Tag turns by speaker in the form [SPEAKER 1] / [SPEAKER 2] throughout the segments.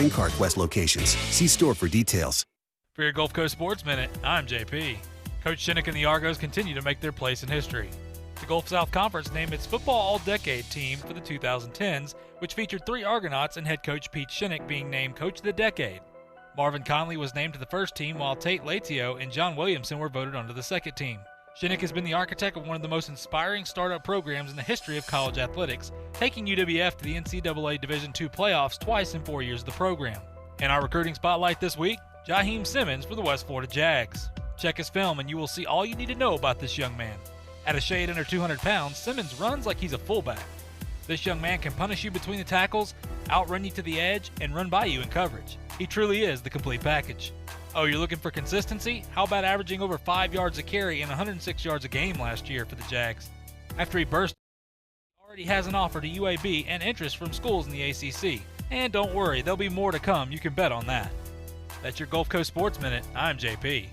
[SPEAKER 1] in Cart West locations. See store for details.
[SPEAKER 2] For your Gulf Coast Sports Minute, I'm JP. Coach Shinnick and the Argos continue to make their place in history. The Gulf South Conference named its Football All-Decade team for the 2010s, which featured 3 Argonauts and head coach Pete Shinnick being named Coach of the Decade. Marvin Conley was named to the first team, while Tate Latio and John Williamson were voted onto the second team. Shinnick has been the architect of one of the most inspiring startup programs in the history of college athletics, taking UWF to the NCAA Division II playoffs twice in 4 years of the program. In our recruiting spotlight this week, Jaheim Simmons for the West Florida Jags. Check his film and you will see all you need to know about this young man. At a shade under 200 pounds, Simmons runs like he's a fullback. This young man can punish you between the tackles, outrun you to the edge, and run by you in coverage. He truly is the complete package. Oh, you're looking for consistency? How about averaging over 5 yards a carry and 106 yards a game last year for the Jags? After he burst, he already has an offer to UAB and interest from schools in the ACC. And don't worry, there'll be more to come, you can bet on that. That's your Gulf Coast Sports Minute. I'm JP.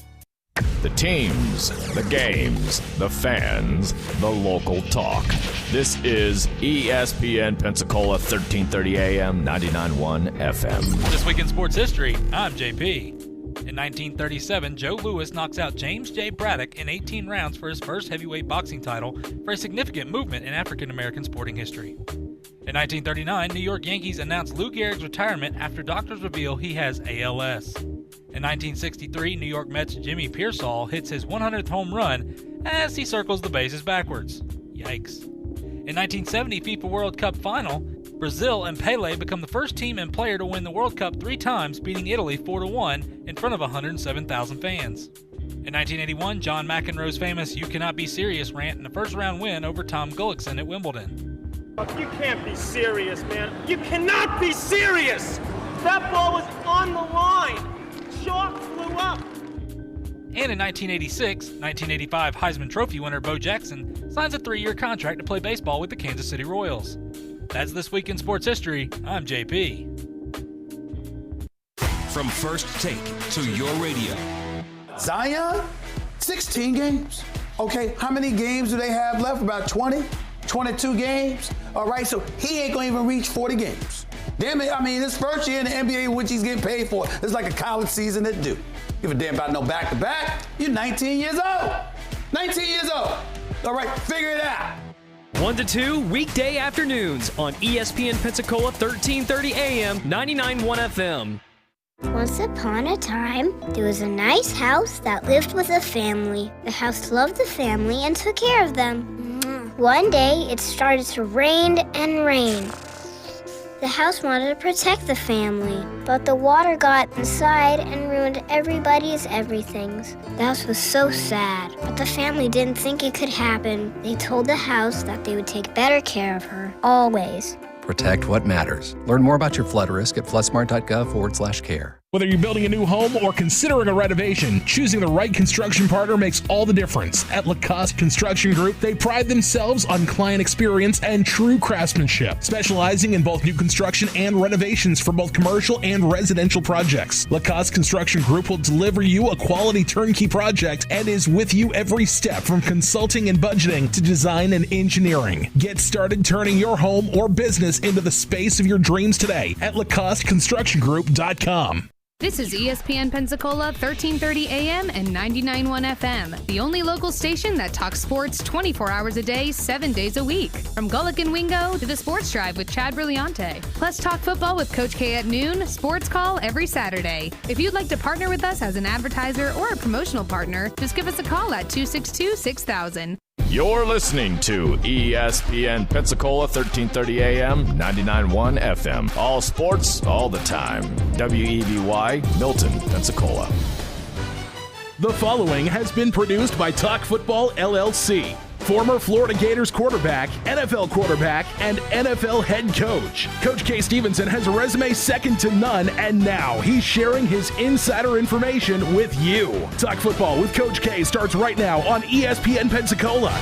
[SPEAKER 3] The teams, the games, the fans, the local talk. This is ESPN Pensacola 1330 AM, 99.1 FM.
[SPEAKER 2] This week in sports history, I'm JP. In 1937, Joe Louis knocks out James J. Braddock in 18 rounds for his first heavyweight boxing title for a significant movement in African-American sporting history. In 1939, New York Yankees announce Lou Gehrig's retirement after doctors reveal he has ALS. In 1963, New York Mets' Jimmy Pearsall hits his 100th home run as he circles the bases backwards. Yikes. In 1970 FIFA World Cup Final, Brazil and Pelé become the first team and player to win the World Cup 3 times, beating Italy 4-1 in front of 107,000 fans. In 1981, John McEnroe's famous "You Cannot Be Serious" rant in a first-round win over Tom Gullickson at Wimbledon.
[SPEAKER 4] You can't be serious, man. You cannot be serious! That ball was on the line. Chalk flew up.
[SPEAKER 2] And in 1986, 1985 Heisman Trophy winner Bo Jackson signs a 3-year contract to play baseball with the Kansas City Royals. That's This Week in Sports History. I'm JP.
[SPEAKER 5] From First Take to your radio.
[SPEAKER 6] Zion, 16 games. Okay, how many games do they have left? About 20, 22 games. All right, so he ain't gonna even reach 40 games. Damn it, I mean, this first year in the NBA, which he's getting paid for, it's like a college season to do. Give a damn about no back-to-back. You're 19 years old. 19 years old. All right, figure it out.
[SPEAKER 7] 1 to 2 weekday afternoons on ESPN Pensacola 1330 AM, 99.1 FM.
[SPEAKER 8] Once upon a time, there was a nice house that lived with a family. The house loved the family and took care of them. One day, it started to rain and rain. The house wanted to protect the family, but the water got inside and ruined everybody's everythings. The house was so sad, but the family didn't think it could happen. They told the house that they would take better care of her, always.
[SPEAKER 9] Protect what matters. Learn more about your flood risk at floodsmart.gov/care.
[SPEAKER 10] Whether you're building a new home or considering a renovation, choosing the right construction partner makes all the difference. At Lacoste Construction Group, they pride themselves on client experience and true craftsmanship, specializing in both new construction and renovations for both commercial and residential projects. Lacoste Construction Group will deliver you a quality turnkey project and is with you every step from consulting and budgeting to design and engineering. Get started turning your home or business into the space of your dreams today at LacosteConstructionGroup.com.
[SPEAKER 11] This is ESPN Pensacola 1330 AM and 99.1 FM, the only local station that talks sports 24 hours a day, 7 days a week. From Gullick and Wingo to the Sports Drive with Chad Brillante. Plus talk football with Coach K at noon, sports call every Saturday. If you'd like to partner with us as an advertiser or a promotional partner, just give us a call at 262-6000.
[SPEAKER 3] You're listening to ESPN Pensacola 1330 AM, 99.1 FM. All sports, all the time. WEBY, Milton, Pensacola.
[SPEAKER 10] The following has been produced by Talk Football LLC. Former Florida Gators quarterback, NFL quarterback, and NFL head coach. Coach K. Stevenson has a resume second to none, and now he's sharing his insider information with you. Talk Football with Coach K starts right now on ESPN Pensacola.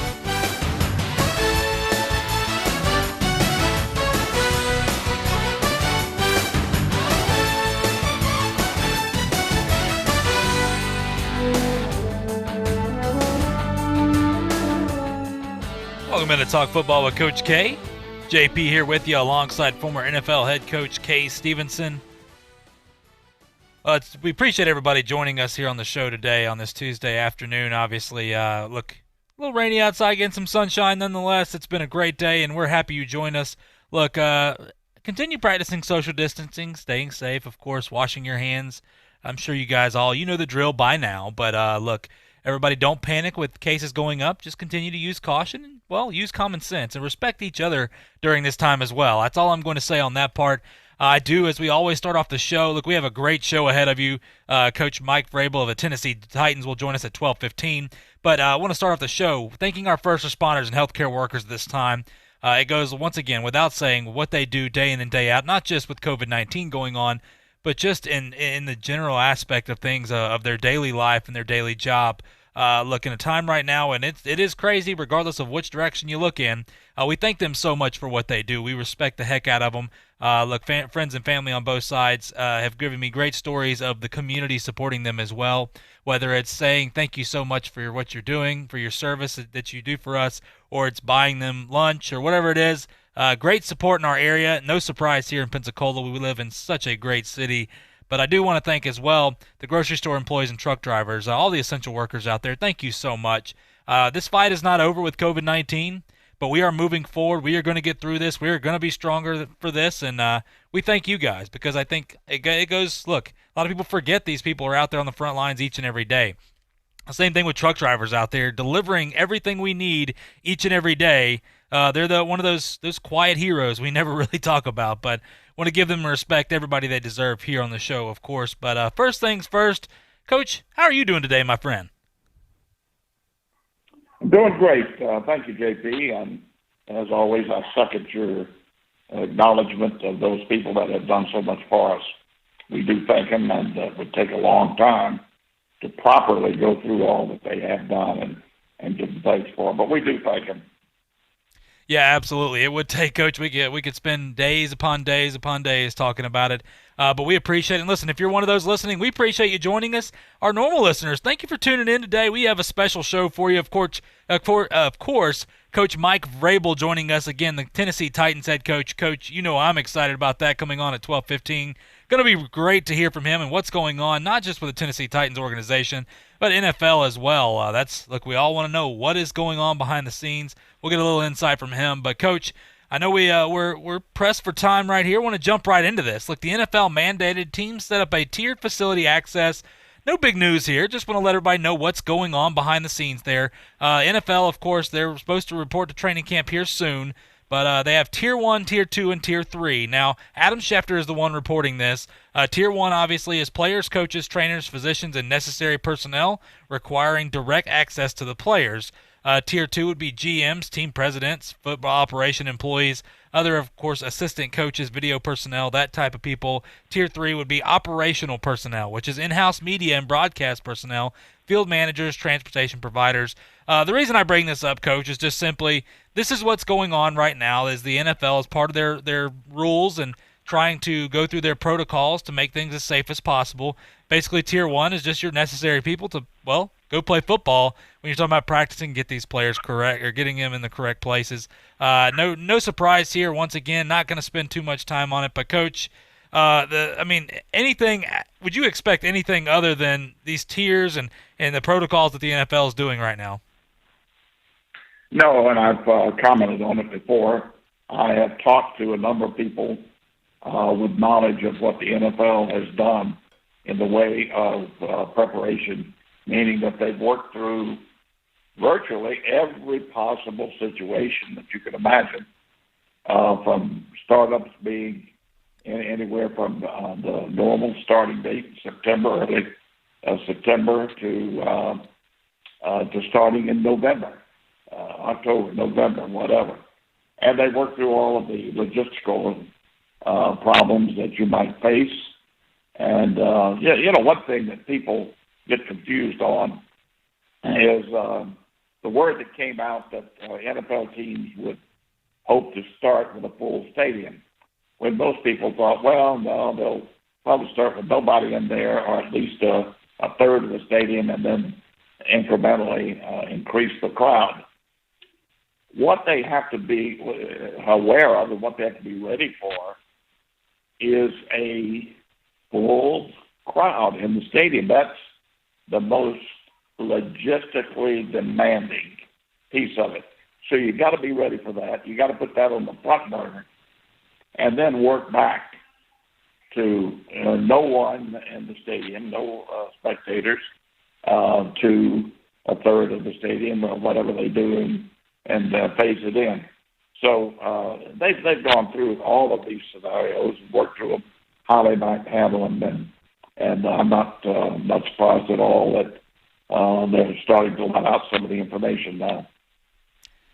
[SPEAKER 2] Welcome in to Talk Football with Coach K. JP here with you alongside former NFL head coach K. Stevenson. We appreciate everybody joining us here on the show today on this Tuesday afternoon. Obviously, look, a little rainy outside, getting some sunshine nonetheless. It's been a great day, and we're happy you joined us. Look, continue practicing social distancing, staying safe, of course, washing your hands. I'm sure you guys all, you know the drill by now. But, look, everybody don't panic with cases going up. Just continue to use caution and, well, use common sense and respect each other during this time as well. That's all I'm going to say on that part. I do, as we always start off the show. Look, we have a great show ahead of you. Coach Mike Vrabel of the Tennessee Titans will join us at 12:15. But I want to start off the show thanking our first responders and healthcare workers this time. It goes, once again, without saying what they do day in and day out, not just with COVID-19 going on, but just in the general aspect of things, of their daily life and their daily job. Look, in a time right now, and it is crazy regardless of which direction you look in, we thank them so much for what they do. We respect the heck out of them. Look, friends and family on both sides have given me great stories of the community supporting them as well, whether it's saying thank you so much for what you're doing, for your service that you do for us, or it's buying them lunch or whatever it is. Great support in our area. No surprise here in Pensacola. We live in such a great city. But I do want to thank as well the grocery store employees and truck drivers, all the essential workers out there. Thank you so much. This fight is not over with COVID-19, but we are moving forward. We are going to get through this. We are going to be stronger for this, and we thank you guys because I think it goes, look, a lot of people forget these people are out there on the front lines each and every day. Same thing with truck drivers out there delivering everything we need each and every day. They're one of those quiet heroes we never really talk about, but want to give them respect, everybody they deserve here on the show, of course. But first things first, Coach, how are you doing today, my friend?
[SPEAKER 12] I'm doing great. Thank you, JP. And as always, I second your acknowledgement of those people that have done so much for us. We do thank them, and it would take a long time to properly go through all that they have done and give thanks for them. But we do thank them.
[SPEAKER 2] Yeah, absolutely. It would take, Coach. We could spend days upon days upon days talking about it. But we appreciate it. And listen, if you're one of those listening, we appreciate you joining us. Our normal listeners, thank you for tuning in today. We have a special show for you. Of course, Coach Mike Vrabel joining us again, the Tennessee Titans head coach. Coach, you know I'm excited about that coming on at 12:15. Going to be great to hear from him and what's going on, not just with the Tennessee Titans organization, but NFL as well. Look, we all want to know what is going on behind the scenes. We'll get a little insight from him. But, Coach, I know we're pressed for time right here. I want to jump right into this. Look, the NFL mandated teams set up a tiered facility access. No big news here. Just want to let everybody know what's going on behind the scenes there. NFL, of course, they're supposed to report to training camp here soon. But they have Tier 1, Tier 2, and Tier 3. Now, Adam Schefter is the one reporting this. Tier 1, obviously, is players, coaches, trainers, physicians, and necessary personnel requiring direct access to the players. Tier 2 would be GMs, team presidents, football operation employees, other, of course, assistant coaches, video personnel, that type of people. Tier 3 would be operational personnel, which is in-house media and broadcast personnel, field managers, transportation providers. The reason I bring this up, Coach, is just simply this is what's going on right now is the NFL is part of their rules and trying to go through their protocols to make things as safe as possible. Basically, Tier 1 is just your necessary people to, well, go play football when you're talking about practicing, get these players correct or getting them in the correct places. No surprise here. Once again, not going to spend too much time on it. But, Coach, anything – would you expect anything other than these tiers and the protocols that the NFL is doing right now?
[SPEAKER 12] No, and I've commented on it before. I have talked to a number of people with knowledge of what the NFL has done in the way of preparation, meaning that they've worked through virtually every possible situation that you can imagine, from startups being anywhere from the normal starting date, early September, to starting in November, October, November, whatever. And they work through all of the logistical problems that you might face. And, one thing that people get confused on is the word that came out that NFL teams would hope to start with a full stadium, when most people thought, well, no, they'll probably start with nobody in there, or at least a third of the stadium, and then incrementally increase the crowd. What they have to be aware of and what they have to be ready for is a full crowd in the stadium. That's the most logistically demanding piece of it. So you got to be ready for that. You got to put that on the front burner, and then work back to no one in the stadium, no spectators, to a third of the stadium or whatever they do, and phase it in. So they've gone through all of these scenarios and worked through them, how they might handle them, and I'm not surprised at all that they're starting to let out some of the information now.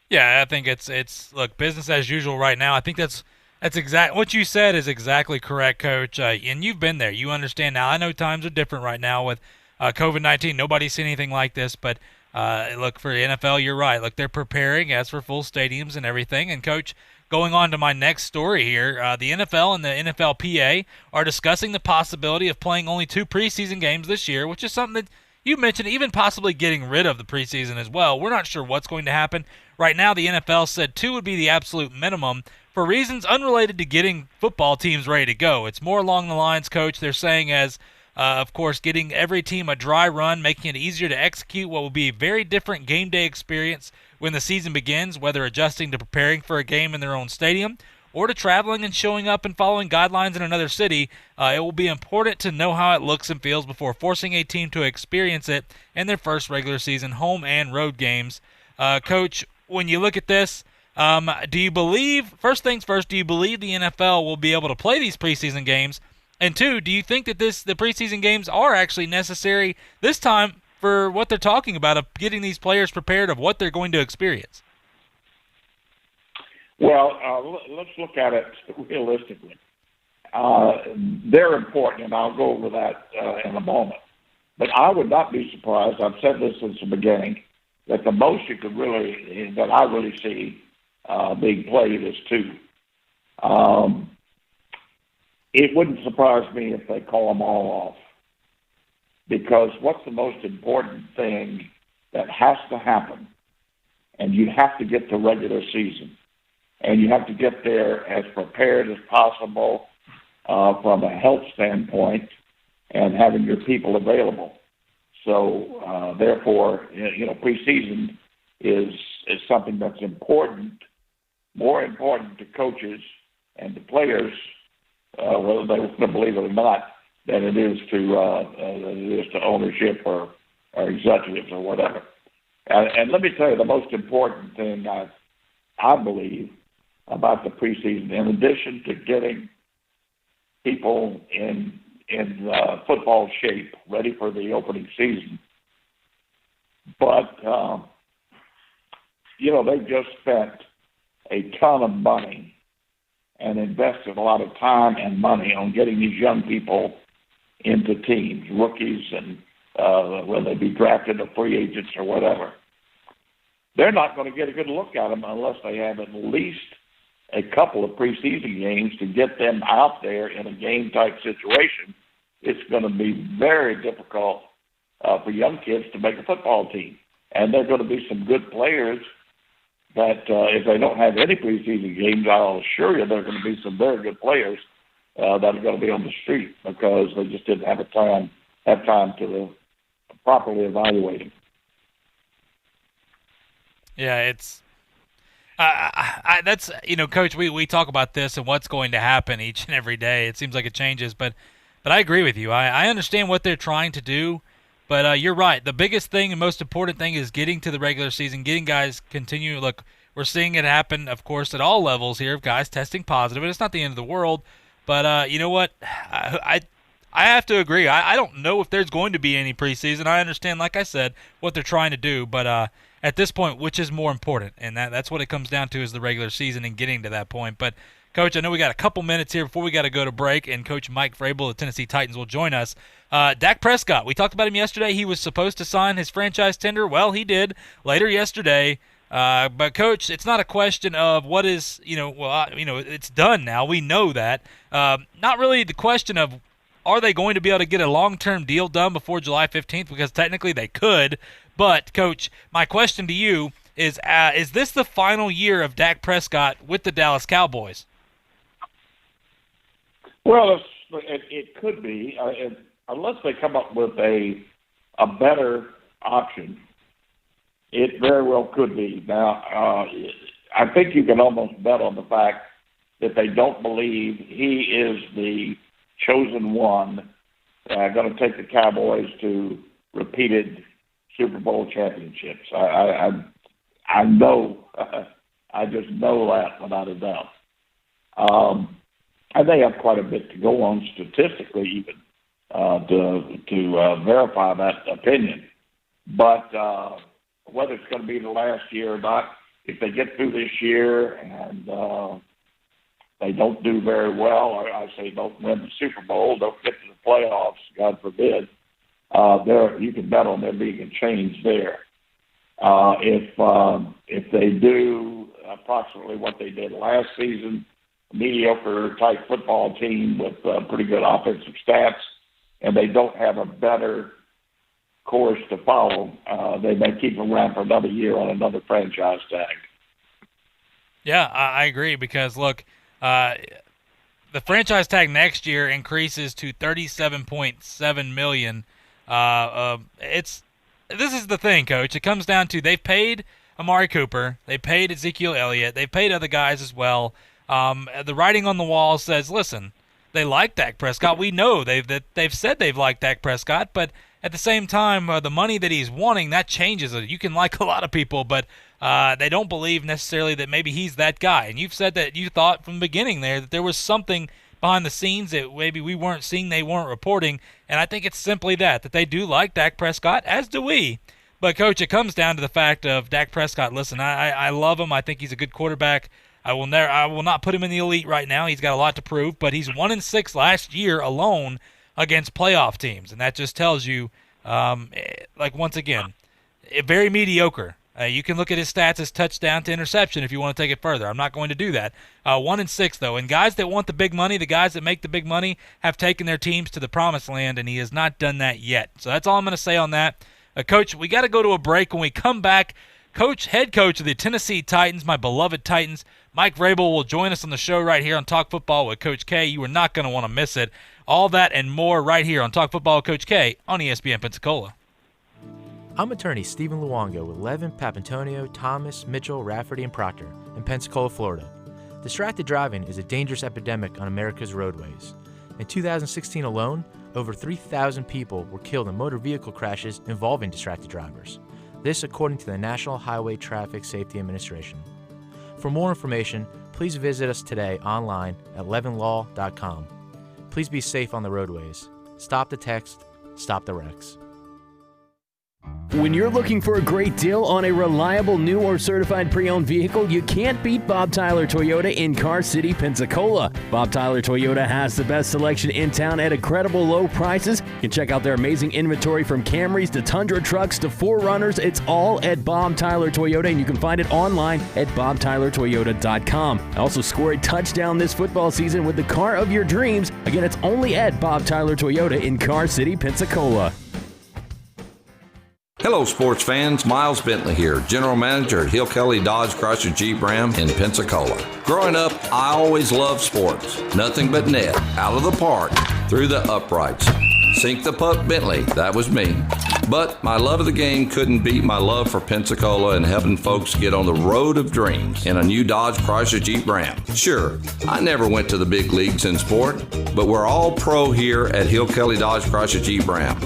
[SPEAKER 2] Yeah, I think it's look, business as usual right now. I think that's exact. What you said is exactly correct, Coach. And you've been there. You understand now. I know times are different right now with COVID-19. Nobody's seen anything like this, but look, for the NFL, you're right. Look, they're preparing as for full stadiums and everything. And Coach, going on to my next story here, the NFL and the NFLPA are discussing the possibility of playing only 2 preseason games this year, which is something that you mentioned, even possibly getting rid of the preseason as well. We're not sure what's going to happen. Right now, the NFL said 2 would be the absolute minimum for reasons unrelated to getting football teams ready to go. It's more along the lines, Coach, they're saying as, of course, getting every team a dry run, making it easier to execute what will be a very different game day experience when the season begins, whether adjusting to preparing for a game in their own stadium or to traveling and showing up and following guidelines in another city. It will be important to know how it looks and feels before forcing a team to experience it in their first regular season home and road games. Coach, when you look at this, do you believe, first things first, do you believe the NFL will be able to play these preseason games? And 2, do you think that the preseason games are actually necessary this time for what they're talking about of getting these players prepared of what they're going to experience?
[SPEAKER 12] Well, let's look at it realistically. They're important, and I'll go over that in a moment. But I would not be surprised, I've said this since the beginning, that the most you could really, that I really see being played is 2. It wouldn't surprise me if they call them all off. Because what's the most important thing that has to happen? And you have to get to regular season. And you have to get there as prepared as possible from a health standpoint and having your people available. So, therefore, preseason is something that's important, more important to coaches and to players, whether they want to believe it or not, than it is to ownership or executives or whatever. And let me tell you, the most important thing I believe about the preseason, in addition to getting people in football shape, ready for the opening season, but they've just spent a ton of money and invested a lot of time and money on getting these young people into teams, rookies, and whether they be drafted or free agents or whatever. They're not going to get a good look at them unless they have at least a couple of preseason games to get them out there in a game-type situation. It's going to be very difficult for young kids to make a football team. And there are going to be some good players that if they don't have any preseason games, I'll assure you there are going to be some very good players that are going to be on the street because they just didn't have time to properly evaluate them.
[SPEAKER 2] Yeah, it's that's Coach. We talk about this and what's going to happen each and every day. It seems like it changes, but I agree with you. I understand what they're trying to do, but you're right. The biggest thing and most important thing is getting to the regular season, getting guys continue. Look, we're seeing it happen, of course, at all levels here of guys testing positive, and it's not the end of the world. But you know what? I have to agree. I don't know if there's going to be any preseason. I understand, like I said, what they're trying to do, but at this point, which is more important? And that's what it comes down to is the regular season and getting to that point. But, Coach, I know we got a couple minutes here before we got to go to break, and Coach Mike Vrabel of the Tennessee Titans will join us. Dak Prescott, we talked about him yesterday. He was supposed to sign his franchise tender. Well, he did later yesterday. But, Coach, it's not a question of what is, it's done now. We know that. Not really the question of are they going to be able to get a long-term deal done before July 15th, because technically they could. But, Coach, my question to you is this the final year of Dak Prescott with the Dallas Cowboys?
[SPEAKER 12] Well, it could be. unless they come up with a better option, it very well could be. Now, I think you can almost bet on the fact that they don't believe he is the chosen one going to take the Cowboys to repeated Super Bowl championships. I know, I just know that without a doubt. And they have quite a bit to go on statistically even to verify that opinion. But whether it's going to be the last year or not, if they get through this year and they don't do very well, or I say don't win the Super Bowl, don't get to the playoffs, God forbid, you can bet on there being a change there. If they do approximately what they did last season, a mediocre type football team with pretty good offensive stats, and they don't have a better course to follow, they may keep them around for another year on another franchise tag.
[SPEAKER 2] Yeah, I agree because, look, the franchise tag next year increases to $37.7 million. This is the thing, Coach. It comes down to they've paid Amari Cooper, they paid Ezekiel Elliott, they paid other guys as well. The writing on the wall says, listen, they like Dak Prescott. We know they've said they've liked Dak Prescott, but at the same time, the money that he's wanting, that changes it. You can like a lot of people, but they don't believe necessarily that maybe he's that guy. And you've said that you thought from the beginning there that there was something behind the scenes that maybe we weren't seeing, they weren't reporting. And I think it's simply that they do like Dak Prescott, as do we. But, Coach, it comes down to the fact of Dak Prescott. Listen, I love him. I think he's a good quarterback. I will not put him in the elite right now. He's got a lot to prove, but he's 1-6 last year alone against playoff teams, and that just tells you, once again, very mediocre. You can look at his stats as touchdown to interception if you want to take it further. I'm not going to do that. 1-6 though, and guys that want the big money, the guys that make the big money, have taken their teams to the promised land, and he has not done that yet. So that's all I'm going to say on that. Coach, we got to go to a break. When we come back, head coach of the Tennessee Titans, my beloved Titans, Mike Vrabel will join us on the show right here on Talk Football with Coach K. You are not going to want to miss it. All that and more right here on Talk Football with Coach K on ESPN Pensacola.
[SPEAKER 13] I'm attorney Stephen Luongo with Levin, Papantonio, Thomas, Mitchell, Rafferty, and Proctor in Pensacola, Florida. Distracted driving is a dangerous epidemic on America's roadways. In 2016 alone, over 3,000 people were killed in motor vehicle crashes involving distracted drivers. This according to the National Highway Traffic Safety Administration. For more information, please visit us today online at levinlaw.com. Please be safe on the roadways. Stop the text, stop the wrecks.
[SPEAKER 7] When you're looking for a great deal on a reliable new or certified pre-owned vehicle, you can't beat Bob Tyler Toyota in Car City, Pensacola. Bob Tyler Toyota has the best selection in town at incredible low prices. You can check out their amazing inventory from Camrys to Tundra trucks to 4Runners. It's all at Bob Tyler Toyota, and you can find it online at bobtylertoyota.com. Also score a touchdown this football season with the car of your dreams. Again, it's only at Bob Tyler Toyota in Car City, Pensacola.
[SPEAKER 14] Hello, sports fans. Miles Bentley here, General Manager at Hill Kelly Dodge Chrysler Jeep Ram in Pensacola. Growing up, I always loved sports. Nothing but net, out of the park, through the uprights. Sink the puck Bentley, that was me. But my love of the game couldn't beat my love for Pensacola and helping folks get on the road of dreams in a new Dodge Chrysler Jeep Ram. Sure, I never went to the big leagues in sport, but we're all pro here at Hill Kelly Dodge Chrysler Jeep Ram.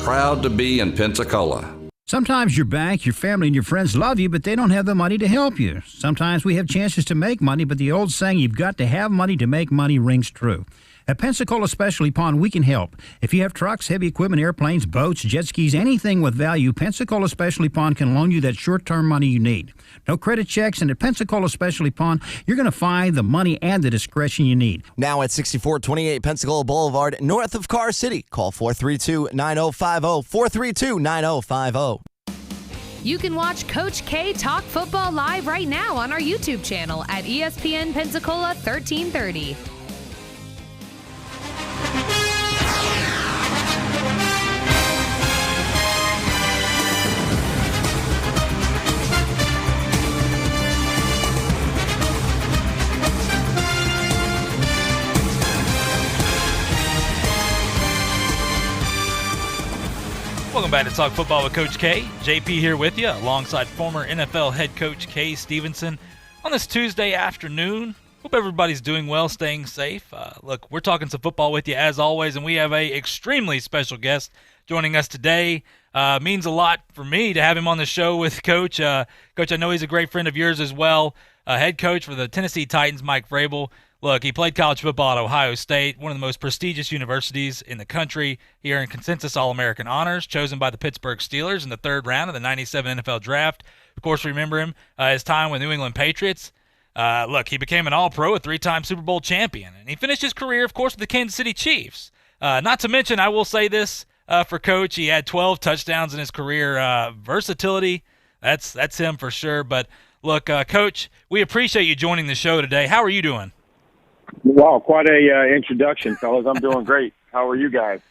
[SPEAKER 14] Proud to be in Pensacola.
[SPEAKER 15] Sometimes your bank, your family, and your friends love you, but they don't have the money to help you. Sometimes we have chances to make money, but the old saying, you've got to have money to make money, rings true. At Pensacola Specialty Pond, we can help. If you have trucks, heavy equipment, airplanes, boats, jet skis, anything with value, Pensacola Specialty Pond can loan you that short-term money you need. No credit checks, and at Pensacola Specialty Pond, you're going to find the money and the discretion you need.
[SPEAKER 16] Now at 6428 Pensacola Boulevard, north of Car City. Call 432-9050, 432-9050.
[SPEAKER 11] You can watch Coach K talk football live right now on our YouTube channel at ESPN Pensacola 1330.
[SPEAKER 2] Welcome back to Talk Football with Coach K. JP here with you, alongside former NFL head coach Kay Stevenson on this Tuesday afternoon. Hope everybody's doing well, staying safe. Look, we're talking some football with you as always, and we have a extremely special guest joining us today. Means a lot for me to have him on the show with Coach. Coach, I know he's a great friend of yours as well. Head coach for the Tennessee Titans, Mike Vrabel. Look, he played college football at Ohio State, one of the most prestigious universities in the country. He earned consensus All-American honors, chosen by the Pittsburgh Steelers in the third round of the '97 NFL Draft. Of course, remember him, his time with New England Patriots. Look, he became an All-Pro, a three-time Super Bowl champion, and he finished his career, of course, with the Kansas City Chiefs. Not to mention, I will say this for Coach, he had 12 touchdowns in his career. Versatility, that's him for sure. But look, Coach, we appreciate you joining the show today. How are you doing?
[SPEAKER 17] Wow, quite a introduction, fellas. I'm doing great. How are you guys?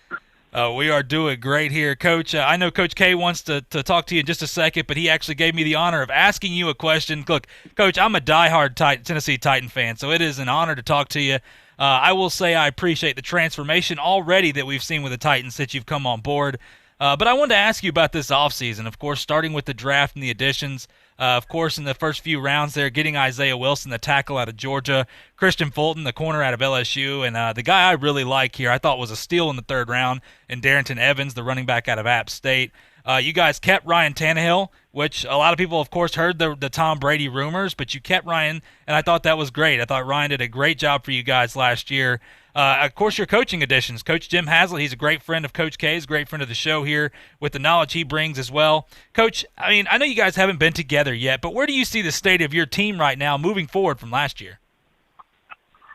[SPEAKER 2] We are doing great here. Coach, I know Coach K wants to talk to you in just a second, but he actually gave me the honor of asking you a question. Look, Coach, I'm a diehard Tennessee Titan fan, so it is an honor to talk to you. I will say I appreciate the transformation already that we've seen with the Titans since you've come on board. But I wanted to ask you about this offseason, of course, starting with the draft and the additions. Of course, in the first few rounds there, getting Isaiah Wilson, the tackle out of Georgia, Christian Fulton, the corner out of LSU, and the guy I really like here, I thought was a steal in the third round, and Darrington Evans, the running back out of App State. You guys kept Ryan Tannehill, which a lot of people, of course, heard the Tom Brady rumors, but you kept Ryan, and I thought that was great. I thought Ryan did a great job for you guys last year. Of course, your coaching additions. Coach Jim Haslett, he's a great friend of Coach K's, great friend of the show here with the knowledge he brings as well. Coach, I mean, I know you guys haven't been together yet, but where do you see the state of your team right now moving forward from last year?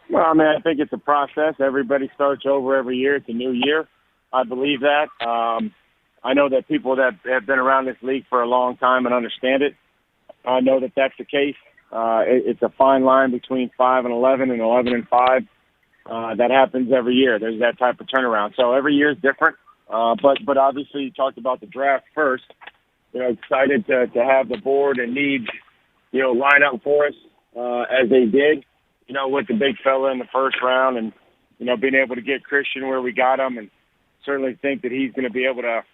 [SPEAKER 17] Well, I mean, I think it's a process. Everybody starts over every year. It's a new year. I believe that. I know that people that have been around this league for a long time and understand it, I know that that's the case. It's a fine line between 5-11 and 11-5. That happens every year. There's that type of turnaround. So every year is different. But obviously you talked about the draft first. Excited to have the board and needs, line up for us as they did, with the big fella in the first round and, being able to get Christian where we got him, and certainly think that he's going to be able to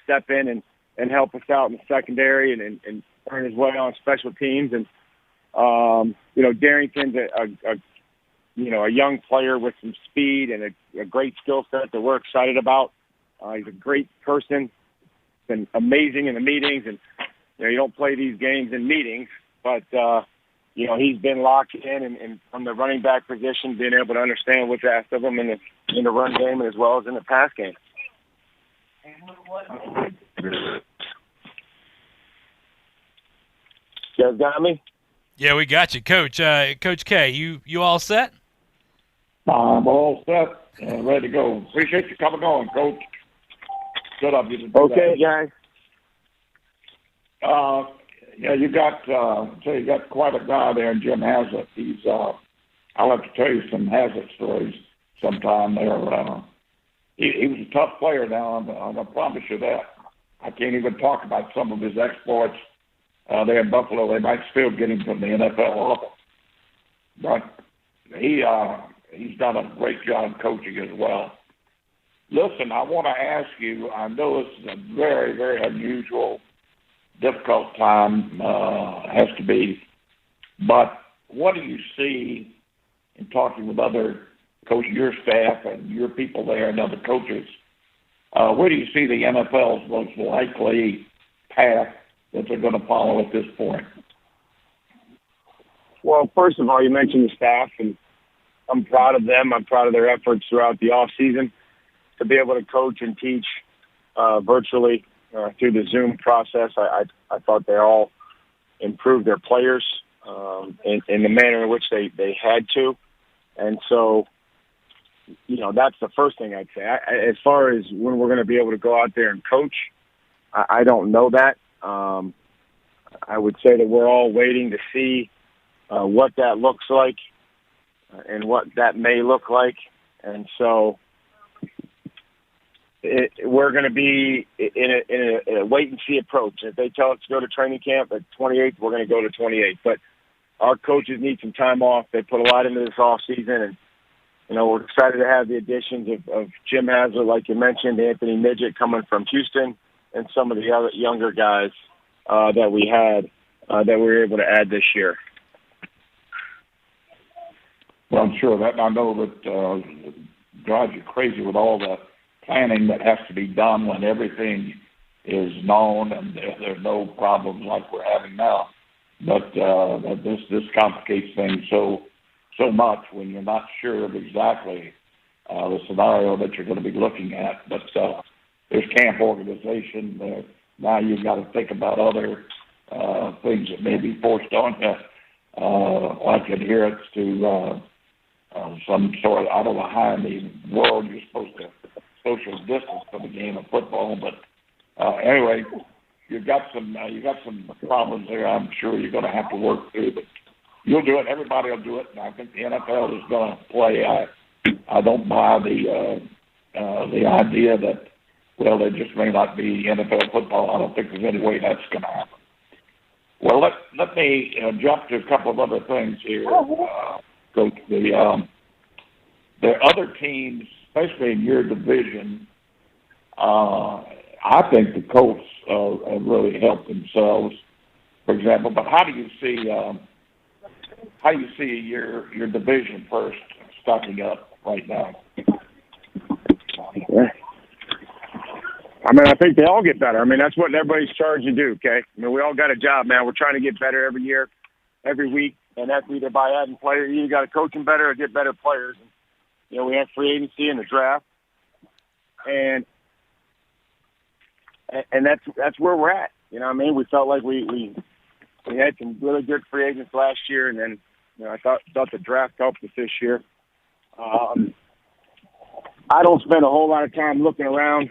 [SPEAKER 17] step in and help us out in the secondary and earn his way on special teams. And, Darrington's a young player with some speed and a great skill set that we're excited about. He's a great person, been amazing in the meetings, and you don't play these games in meetings, but he's been locked in and from the running back position, being able to understand what's asked of him in the run game as well as in the pass game. You guys got me?
[SPEAKER 2] Yeah, we got you, Coach. Coach K, you all set?
[SPEAKER 12] I'm all set and ready to go. Appreciate you coming on, Coach. Good of you to do
[SPEAKER 17] okay,
[SPEAKER 12] that.
[SPEAKER 17] Guys.
[SPEAKER 12] You got quite a guy there, Jim Haslett. He's I'll have to tell you some Haslett stories sometime. There, he was a tough player. Now I'm gonna promise you that. I can't even talk about some of his exploits there in Buffalo. They might still get him from the NFL level, but he's done a great job coaching as well. Listen, I want to ask you, I know this is a very, very unusual, difficult time, has to be, but what do you see in talking with other coaches, your staff and your people there and other coaches, where do you see the NFL's most likely path that they're going to follow at this point?
[SPEAKER 17] Well, first of all, you mentioned the staff, and I'm proud of them. I'm proud of their efforts throughout the off season to be able to coach and teach virtually through the Zoom process. I thought they all improved their players in the manner in which they had to. And so, that's the first thing I'd say. As far as when we're going to be able to go out there and coach, I don't know that. I would say that we're all waiting to see what that looks like and what that may look like. And so we're going to be in a wait-and-see approach. If they tell us to go to training camp at 28th, we're going to go to 28th. But our coaches need some time off. They put a lot into this off season, and we're excited to have the additions of Jim Haslett, like you mentioned, Anthony Midget coming from Houston, and some of the other younger guys that we had that we were able to add this year.
[SPEAKER 12] Well, I'm sure that I know that drives you crazy with all the planning that has to be done when everything is known and there's no problems like we're having now. But this complicates things so much when you're not sure of exactly the scenario that you're going to be looking at. But there's camp organization. Now you've got to think about other things that may be forced on you, like adherence to some sort of, I don't know how in the world you're supposed to social distance for the game of football. But anyway, you've got some problems there. I'm sure you're going to have to work through, but you'll do it. Everybody will do it, and I think the NFL is going to play. I don't buy the idea that, well, there just may not be NFL football. I don't think there's any way that's going to happen. Well, let me jump to a couple of other things here. Coach, there are other teams, especially in your division. I think the Colts have really helped themselves, for example. But how do you see your division first stocking up right now?
[SPEAKER 17] I mean, I think they all get better. I mean, that's what everybody's charged to do, okay? I mean, we all got a job, man. We're trying to get better every year, every week, and that's either by adding players. You either got to coach them better or get better players. And, we have free agency and the draft, and that's where we're at. You know what I mean? We felt like we had some really good free agents last year, and then I thought the draft helped us this year. I don't spend a whole lot of time looking around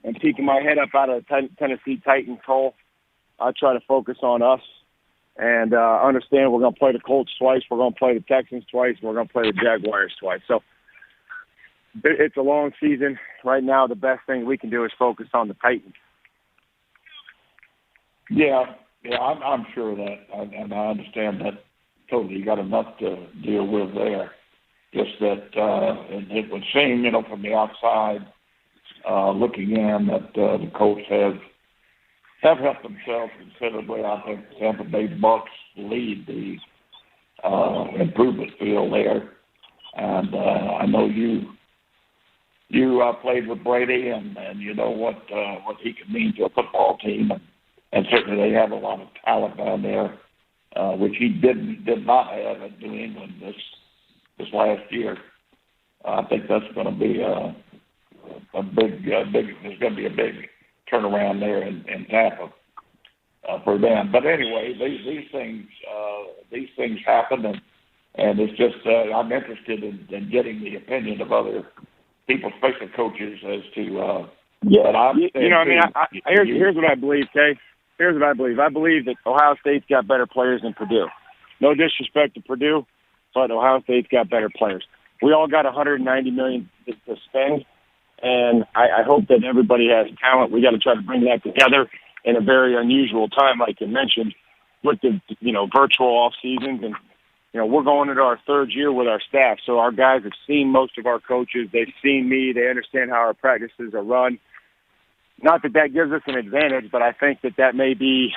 [SPEAKER 17] and peeking my head up out of the Tennessee Titans hole. I try to focus on us and understand we're going to play the Colts twice, we're going to play the Texans twice, and we're going to play the Jaguars twice. So it's a long season. Right now, the best thing we can do is focus on the Titans. Yeah,
[SPEAKER 12] I'm sure of that, and I understand that totally. You got enough to deal with there. Just that it would seem, from the outside, looking in, that the Colts have helped themselves considerably. I think Tampa Bay Bucks lead the improvement field there, and I know you played with Brady, and you know what he can mean to a football team, and certainly they have a lot of talent down there, which he did not have at New England this last year. I think that's going to be a big. There's going to be a big turnaround there in Tampa for them. But anyway, these things happen, and it's just I'm interested in getting the opinion of other people, especially coaches, as to.
[SPEAKER 17] Here's what I believe, Kay. Here's what I believe. I believe that Ohio State's got better players than Purdue. No disrespect to Purdue, but Ohio State's got better players. We all got $190 million to spend, and I hope that everybody has talent. We got to try to bring that together in a very unusual time, like you mentioned, with the virtual off seasons, and we're going into our third year with our staff. So our guys have seen most of our coaches. They've seen me. They understand how our practices are run. Not that gives us an advantage, but I think that may be,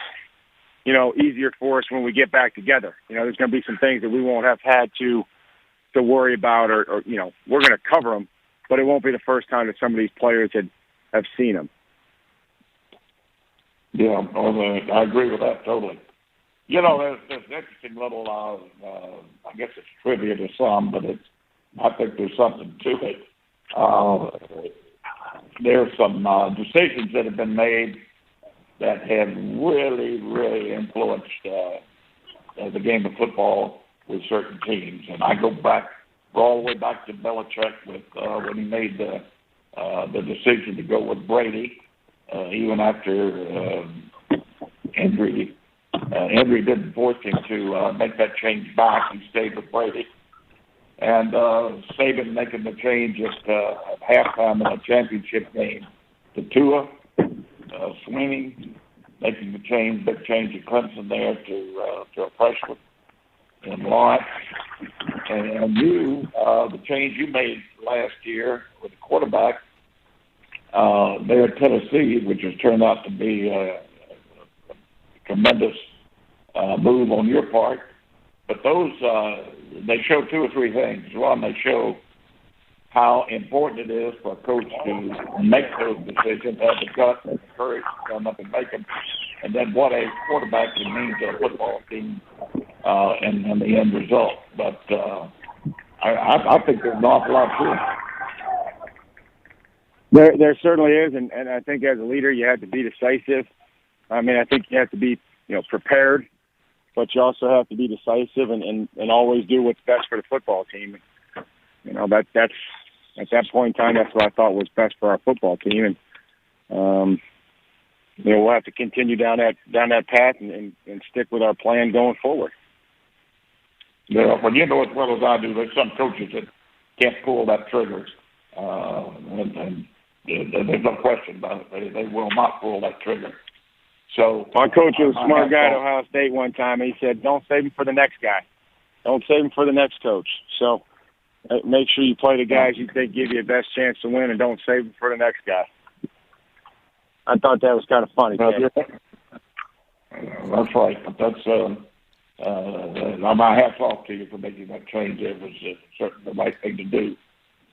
[SPEAKER 17] easier for us when we get back together. There's going to be some things that we won't have had to worry about, or we're going to cover them, but it won't be the first time that some of these players have seen them.
[SPEAKER 12] Yeah, I agree with that totally. There's an interesting little, I guess it's trivia to some, but I think there's something to it. There's some decisions that have been made that have really, really influenced the game of football with certain teams. And I go all the way back to Belichick with when he made the decision to go with Brady, even after Henry didn't force him to make that change back. He stayed with Brady. And Saban making the change at halftime in a championship game to Tua, Sweeney making the big change at Clemson there to a freshman. and Lawrence, and you, the change you made last year with the quarterback there at Tennessee, which has turned out to be a tremendous move on your part. But those, they show two or three things. One, they show how important it is for a coach to make those decisions, have the guts and the courage to come up and make them, and then what a quarterback can mean to a football team and the end result. But I think there's an awful lot to it.
[SPEAKER 17] There certainly is, and I think as a leader you have to be decisive. I mean, I think you have to be prepared, but you also have to be decisive and always do what's best for the football team. That's at that point in time, that's what I thought was best for our football team, and we'll have to continue down that path and stick with our plan going forward.
[SPEAKER 12] Yeah, well, you know as well as I do, there's some coaches that can't pull that trigger, and there's no question about it. They will not pull that trigger. So
[SPEAKER 17] my coach was a smart guy at Ohio State one time. He said, "Don't save him for the next guy. Don't save him for the next coach." So make sure you play the guys you think give you the best chance to win, and don't save them for the next guy. I thought that was kind of funny.
[SPEAKER 12] That's right. That's my hats off to you for making that change. It was certainly the right thing to do.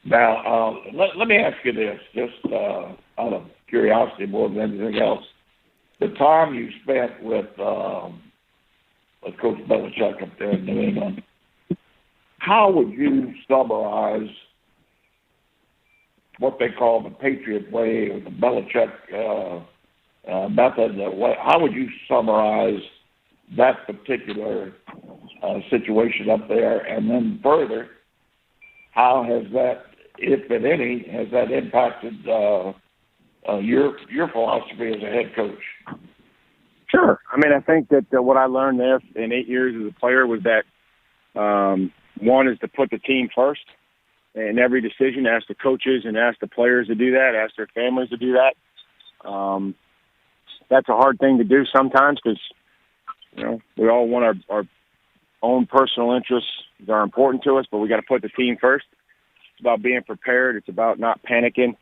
[SPEAKER 12] Now, let me ask you this, just out of curiosity more than anything else. The time you spent with Coach Belichick up there in New England, how would you summarize what they call the Patriot way or the Belichick method? How would you summarize that particular situation up there? And then further, how has that, if at any, has that impacted your philosophy as a head coach?
[SPEAKER 17] Sure. I mean, I think that what I learned there in 8 years as a player was that one is to put the team first in every decision, ask the coaches and ask the players to do that, ask their families to do that. That's a hard thing to do sometimes because, we all want our own personal interests that are important to us, but we got to put the team first. It's about being prepared. It's about not panicking.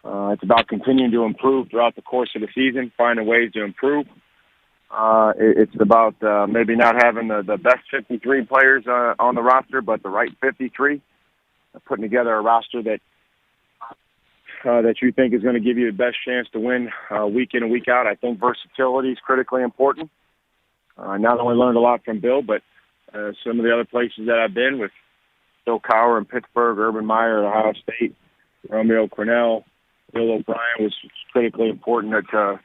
[SPEAKER 17] It's about continuing to improve throughout the course of the season, finding ways to improve. It's about maybe not having the best 53 players on the roster, but the right 53. Putting together a roster that you think is going to give you the best chance to win week in and week out. I think versatility is critically important. I not only learned a lot from Bill, but some of the other places that I've been with Bill Cowher in Pittsburgh, Urban Meyer at Ohio State, Romeo Crennel, Bill O'Brien was critically important to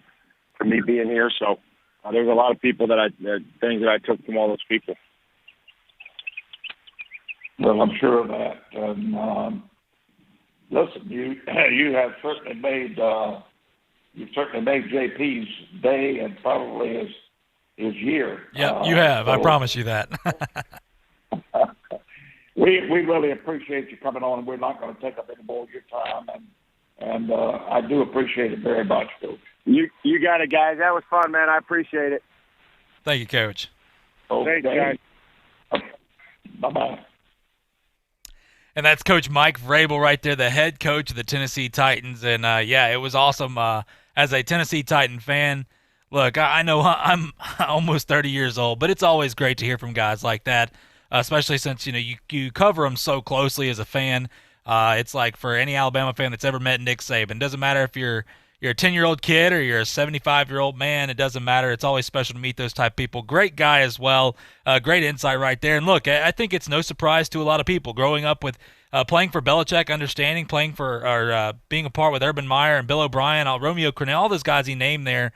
[SPEAKER 17] me being here. So there's a lot of people things that I took from all those people.
[SPEAKER 12] Well, I'm sure of that. Listen, you have certainly made JP's day and probably his year.
[SPEAKER 2] Yeah, you have. I promise you that.
[SPEAKER 12] We really appreciate you coming on, and we're not going to take up any more of your time. And I do appreciate it very much, Coach.
[SPEAKER 17] You got it, guys. That was fun, man. I appreciate it.
[SPEAKER 2] Thank you, Coach.
[SPEAKER 12] Okay.
[SPEAKER 17] Thanks, guys.
[SPEAKER 12] Bye-bye.
[SPEAKER 2] And that's Coach Mike Vrabel right there, the head coach of the Tennessee Titans. And, it was awesome as a Tennessee Titan fan. Look, I know I'm almost 30 years old, but it's always great to hear from guys like that, especially since, you cover them so closely as a fan. It's like for any Alabama fan that's ever met Nick Saban. It doesn't matter if you're a 10-year-old kid or you're a 75-year-old man. It doesn't matter. It's always special to meet those type of people. Great guy as well. Great insight right there. And look, I think it's no surprise to a lot of people growing up with playing for Belichick, understanding, playing for or being a part with Urban Meyer and Bill O'Brien, Romeo Crennel, all those guys he named there.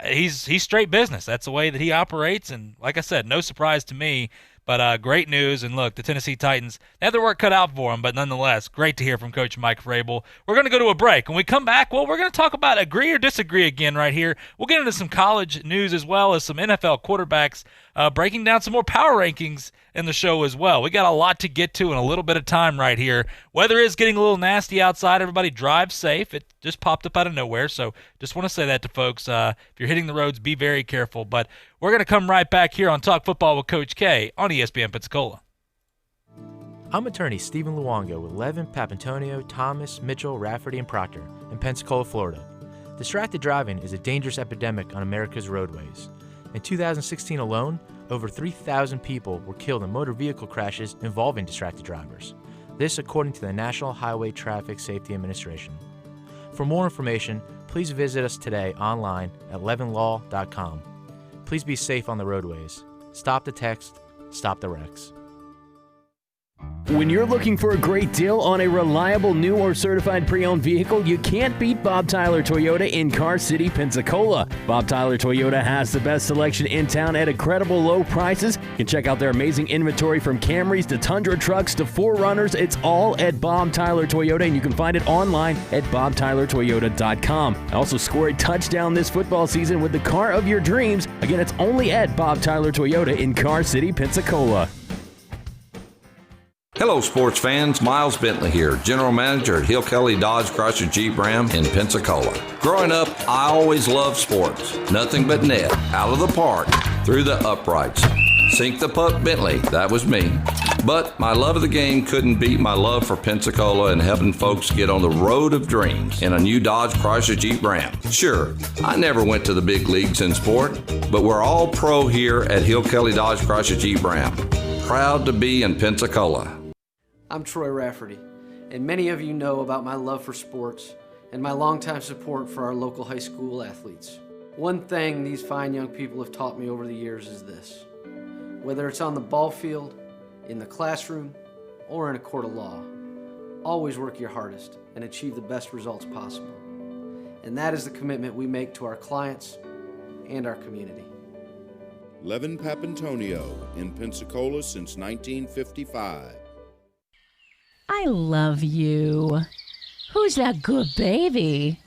[SPEAKER 2] He's straight business. That's the way that he operates. And like I said, no surprise to me. But great news, and look, the Tennessee Titans, they have their work cut out for them, but nonetheless, great to hear from Coach Mike Vrabel. We're going to go to a break. When we come back, we're going to talk about agree or disagree again right here. We'll get into some college news as well as some NFL quarterbacks, breaking down some more power rankings in the show as well. We got a lot to get to in a little bit of time right here weather is getting a little nasty outside. Everybody drive safe. It just popped up out of nowhere, so just want to say that to folks. If you're hitting the roads, be very careful. But we're going to come right back here on Talk Football with Coach K on ESPN Pensacola.
[SPEAKER 13] I'm attorney Stephen Luongo with Levin, Papantonio, Thomas, Mitchell, Rafferty, and Proctor in Pensacola, Florida. Distracted driving is a dangerous epidemic on America's roadways. In 2016 alone, over 3,000 people were killed in motor vehicle crashes involving distracted drivers. This according to the National Highway Traffic Safety Administration. For more information, please visit us today online at levinlaw.com. Please be safe on the roadways. Stop the text, stop the wrecks.
[SPEAKER 7] When you're looking for a great deal on a reliable new or certified pre-owned vehicle, you can't beat Bob Tyler Toyota in Car City, Pensacola. Bob Tyler Toyota has the best selection in town at incredible low prices. You can check out their amazing inventory from Camrys to Tundra trucks to 4Runners. It's all at Bob Tyler Toyota, and you can find it online at bobtylertoyota.com. Also score a touchdown this football season with the car of your dreams. Again, it's only at Bob Tyler Toyota in Car City, Pensacola.
[SPEAKER 14] Hello, sports fans. Miles Bentley here, General Manager at Hill Kelly Dodge Chrysler Jeep Ram in Pensacola. Growing up, I always loved sports. Nothing but net, out of the park, through the uprights. Sink the puck, Bentley. That was me. But my love of the game couldn't beat my love for Pensacola and helping folks get on the road of dreams in a new Dodge Chrysler Jeep Ram. Sure, I never went to the big leagues in sport, but we're all pro here at Hill Kelly Dodge Chrysler Jeep Ram. Proud to be in Pensacola.
[SPEAKER 18] I'm Troy Rafferty, and many of you know about my love for sports and my longtime support for our local high school athletes. One thing these fine young people have taught me over the years is this: whether it's on the ball field, in the classroom, or in a court of law, always work your hardest and achieve the best results possible. And that is the commitment we make to our clients and our community.
[SPEAKER 19] Levin Papantonio in Pensacola since 1955.
[SPEAKER 20] I love you. Who's that good baby?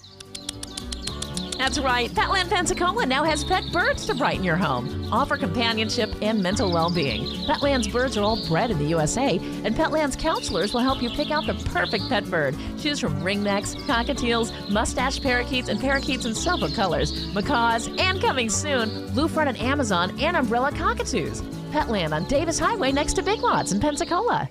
[SPEAKER 20] That's right. Petland Pensacola now has pet birds to brighten your home. Offer companionship and mental well-being. Petland's birds are all bred in the USA, and Petland's counselors will help you pick out the perfect pet bird. Choose from ringnecks, cockatiels, mustache parakeets, and parakeets in several colors, macaws, and coming soon, blue-fronted Amazon and umbrella cockatoos. Petland on Davis Highway next to Big Lots in Pensacola.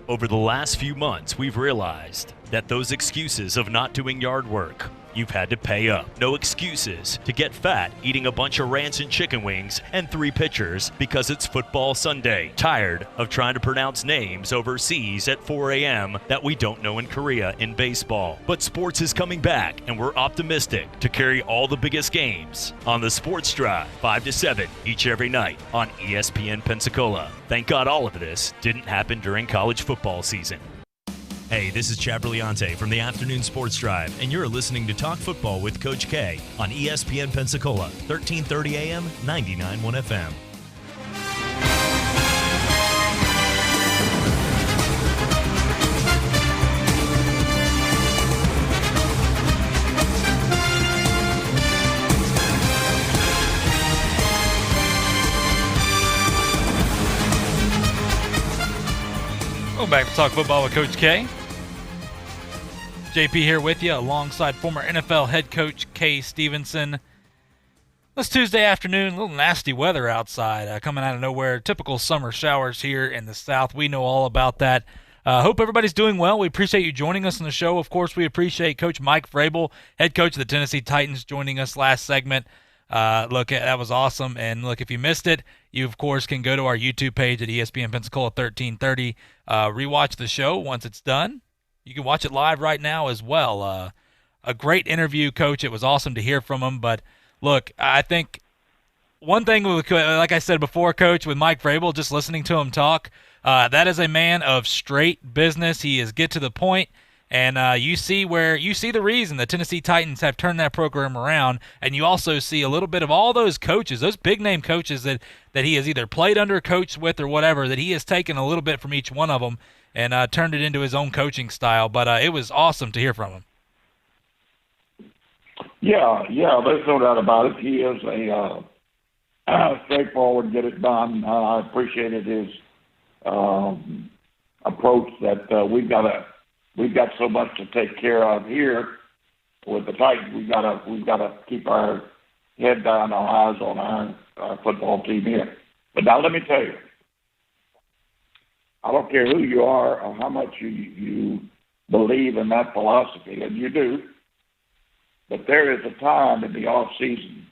[SPEAKER 21] Over the last few months, we've realized that those excuses of not doing yard work, you've had to pay up. No excuses to get fat eating a bunch of rancid chicken wings and 3 pitchers because it's football Sunday. Tired of trying to pronounce names overseas at 4 a.m. that we don't know in Korea in baseball. But sports is coming back, and we're optimistic to carry all the biggest games on the Sports Drive, 5 to 7 each and every night on ESPN Pensacola. Thank God all of this didn't happen during college football season.
[SPEAKER 22] Hey, this is Chad Brillante from the Afternoon Sports Drive, and you're listening to Talk Football with Coach K on ESPN Pensacola, 1330 AM, 99.1 FM.
[SPEAKER 2] Welcome back to Talk Football with Coach K. JP here with you alongside former NFL head coach Kay Stevenson. This Tuesday afternoon, a little nasty weather outside coming out of nowhere. Typical summer showers here in the South. We know all about that. Hope everybody's doing well. We appreciate you joining us on the show. Of course, we appreciate Coach Mike Vrabel, head coach of the Tennessee Titans, joining us last segment. Look, that was awesome. And look, if you missed it, you, of course, can go to our YouTube page at ESPN Pensacola 1330. Rewatch the show once it's done. You can watch it live right now as well. A great interview, Coach. It was awesome to hear from him. But, look, I think one thing, like I said before, Coach, with Mike Vrabel, just listening to him talk, that is a man of straight business. He is get to the point. And you see the reason the Tennessee Titans have turned that program around, and you also see a little bit of all those coaches, those big-name coaches that he has either played under, coached with, or whatever, that he has taken a little bit from each one of them and turned it into his own coaching style. But it was awesome to hear from him.
[SPEAKER 12] Yeah, there's no doubt about it. He is a straightforward, get it done. I appreciated his approach that we've got so much to take care of here with the Titans. We've got to keep our head down, our eyes on our football team here. But now let me tell you, I don't care who you are or how much you believe in that philosophy, and you do, but there is a time in the off season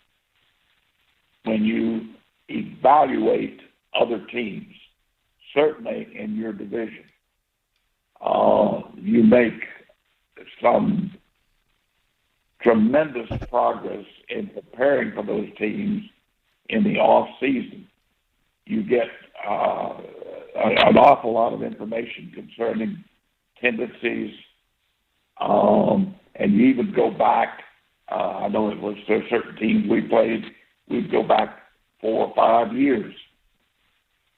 [SPEAKER 12] when you evaluate other teams, certainly in your division. You make some tremendous progress in preparing for those teams in the off season. You get an awful lot of information concerning tendencies, and you even go back. I know it was there certain teams we played. We'd go back 4 or 5 years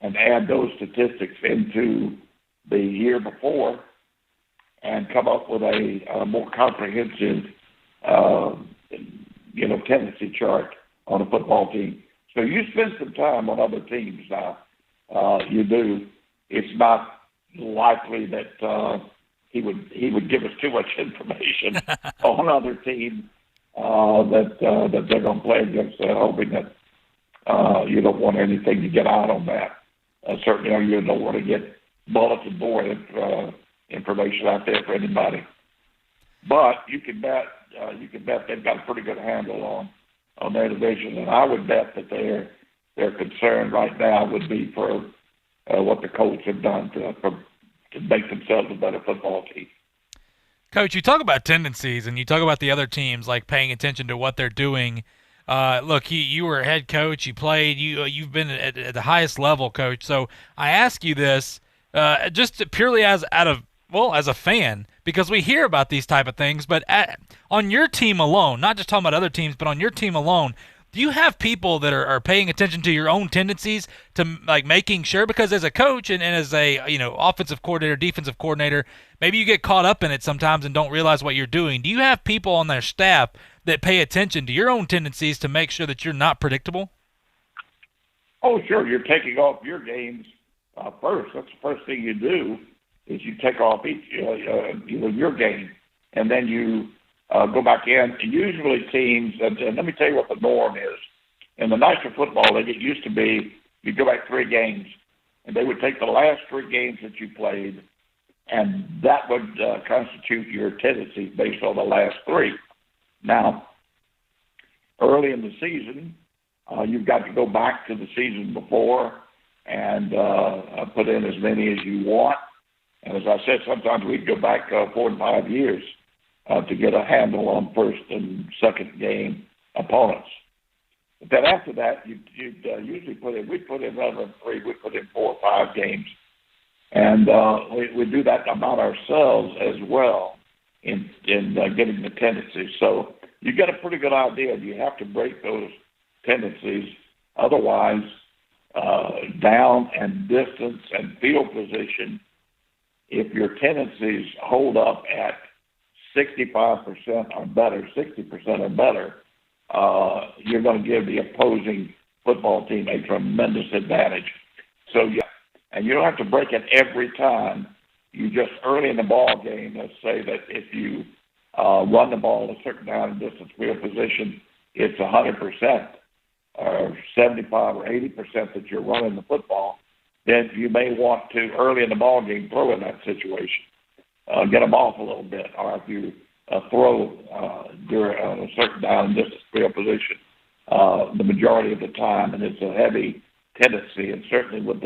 [SPEAKER 12] and add those statistics into the year before, and come up with a more comprehensive, tendency chart on a football team. So you spend some time on other teams now. You do. It's not likely that he would give us too much information on other teams that they're going to play against, hoping that you don't want anything to get out on that. Certainly, you don't want to get bulletin board information out there for anybody. But you can bet they've got a pretty good handle on their division, and I would bet that their concern right now would be for what the Colts have done to make themselves a better football team.
[SPEAKER 2] Coach, you talk about tendencies, and you talk about the other teams like paying attention to what they're doing. Look, you were a head coach. You played. You've been at the highest level, Coach. So I ask you this just purely as a fan, because we hear about these type of things. But on your team alone, not just talking about other teams, but on your team alone, do you have people that are paying attention to your own tendencies, to like making sure? Because as a coach and as a offensive coordinator, defensive coordinator, maybe you get caught up in it sometimes and don't realize what you're doing. Do you have people on their staff that pay attention to your own tendencies to make sure that you're not predictable?
[SPEAKER 12] Oh, sure. You're taking off your games first. That's the first thing you do, is you take off each your game, and then you go back in. And usually teams, and let me tell you what the norm is. In the National Football League, it used to be you go back 3 games, and they would take the last 3 games that you played, and that would constitute your tendencies based on the last 3. Now, early in the season, you've got to go back to the season before and put in as many as you want. And as I said, sometimes we'd go back 4 and 5 years to get a handle on first and second game opponents. But then after that, you'd usually we'd put in rather than 3, we'd put in 4 or 5 games. And we do that about ourselves as well in getting the tendencies. So you get a pretty good idea. You have to break those tendencies. Otherwise, down and distance and field position, if your tendencies hold up at 65% or better, 60% or better, you're going to give the opposing football team a tremendous advantage. So, yeah, and you don't have to break it every time. You just early in the ball game, let's say that if you run the ball a certain down and distance field position, it's 100% or 75 or 80% that you're running the football, then you may want to early in the ball game throw in that situation, get them off a little bit, or if you throw during a certain down and distance field position the majority of the time, and it's a heavy tendency, and certainly with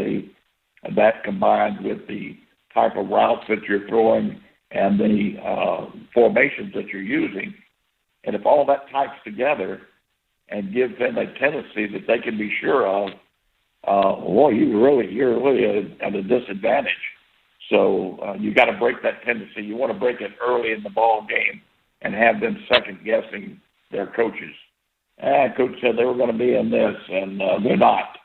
[SPEAKER 12] that combined with the type of routes that you're throwing and the formations that you're using, and if all that types together and gives them a tendency that they can be sure of, you're really at a disadvantage. So you got to break that tendency. You want to break it early in the ball game and have them second guessing their coaches. Coach said they were going to be in this, and they're not,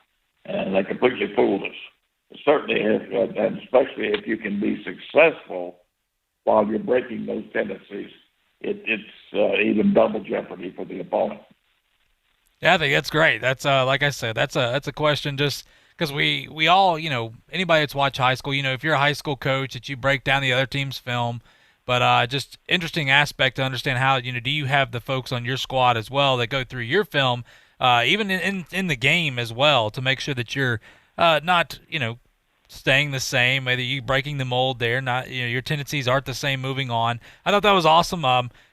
[SPEAKER 12] and they completely fooled us. Certainly, and especially if you can be successful while you're breaking those tendencies, it's even double jeopardy for the opponent.
[SPEAKER 2] Yeah, I think that's great. That's like I said, that's a question just because we all, anybody that's watched high school, if you're a high school coach, that you break down the other team's film. But just interesting aspect to understand how, do you have the folks on your squad as well that go through your film, even in the game as well, to make sure that you're not, staying the same, whether you breaking the mold there, not, your tendencies aren't the same moving on. I thought that was awesome.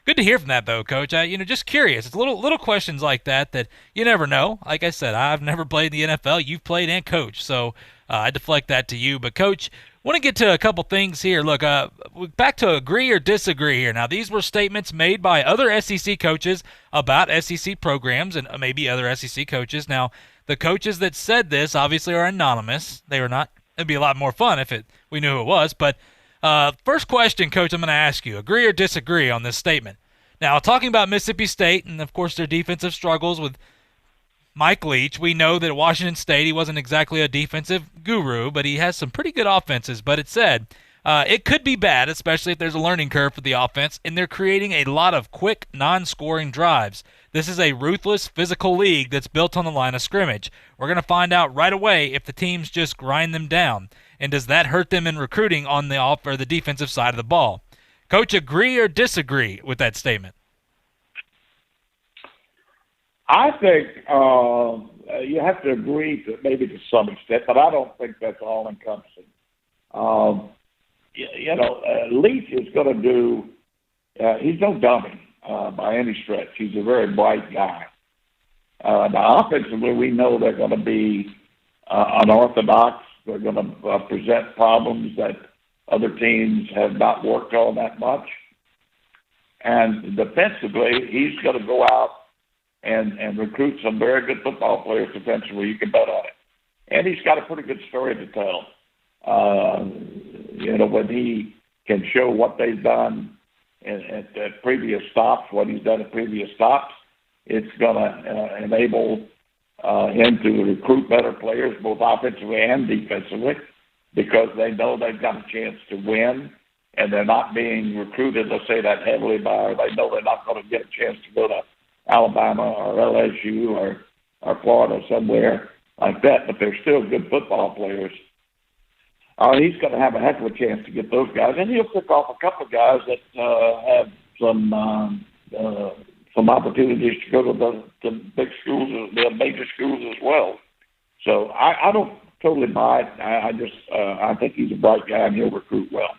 [SPEAKER 2] Good to hear from that though, Coach. Just curious. It's little questions like that you never know. Like I said, I've never played in the NFL. You've played and coached, so I deflect that to you. But Coach, want to get to a couple things here. Look, back to agree or disagree here. Now, these were statements made by other SEC coaches about SEC programs and maybe other SEC coaches. Now, the coaches that said this obviously are anonymous. They were not. It'd be a lot more fun if we knew who it was. But first question, Coach, I'm going to ask you, agree or disagree on this statement? Now, talking about Mississippi State and, of course, their defensive struggles with Mike Leach, we know that at Washington State he wasn't exactly a defensive guru, but he has some pretty good offenses. But it said it could be bad, especially if there's a learning curve for the offense, and they're creating a lot of quick, non-scoring drives. This is a ruthless, physical league that's built on the line of scrimmage. We're going to find out right away if the teams just grind them down. And does that hurt them in recruiting on the defensive side of the ball? Coach, agree or disagree with that statement?
[SPEAKER 12] I think you have to agree maybe to some extent, but I don't think that's all-encompassing. Leach is going to do he's no dummy by any stretch. He's a very bright guy. Now, offensively, we know they're going to be unorthodox. They're going to present problems that other teams have not worked on that much. And defensively, he's going to go out and recruit some very good football players defensively. You can bet on it. And he's got a pretty good story to tell. When he can show what they've done at previous stops, what he's done at previous stops, it's going to enable him to recruit better players, both offensively and defensively, because they know they've got a chance to win, and they're not being recruited, let's say, that heavily by, they know they're not going to get a chance to go to Alabama or LSU or Florida, somewhere like that, but they're still good football players. He's going to have a heck of a chance to get those guys, and he'll pick off a couple of guys that have some opportunities to go to the big schools, the major schools as well. So I don't totally buy it. I think he's a bright guy and he'll recruit well.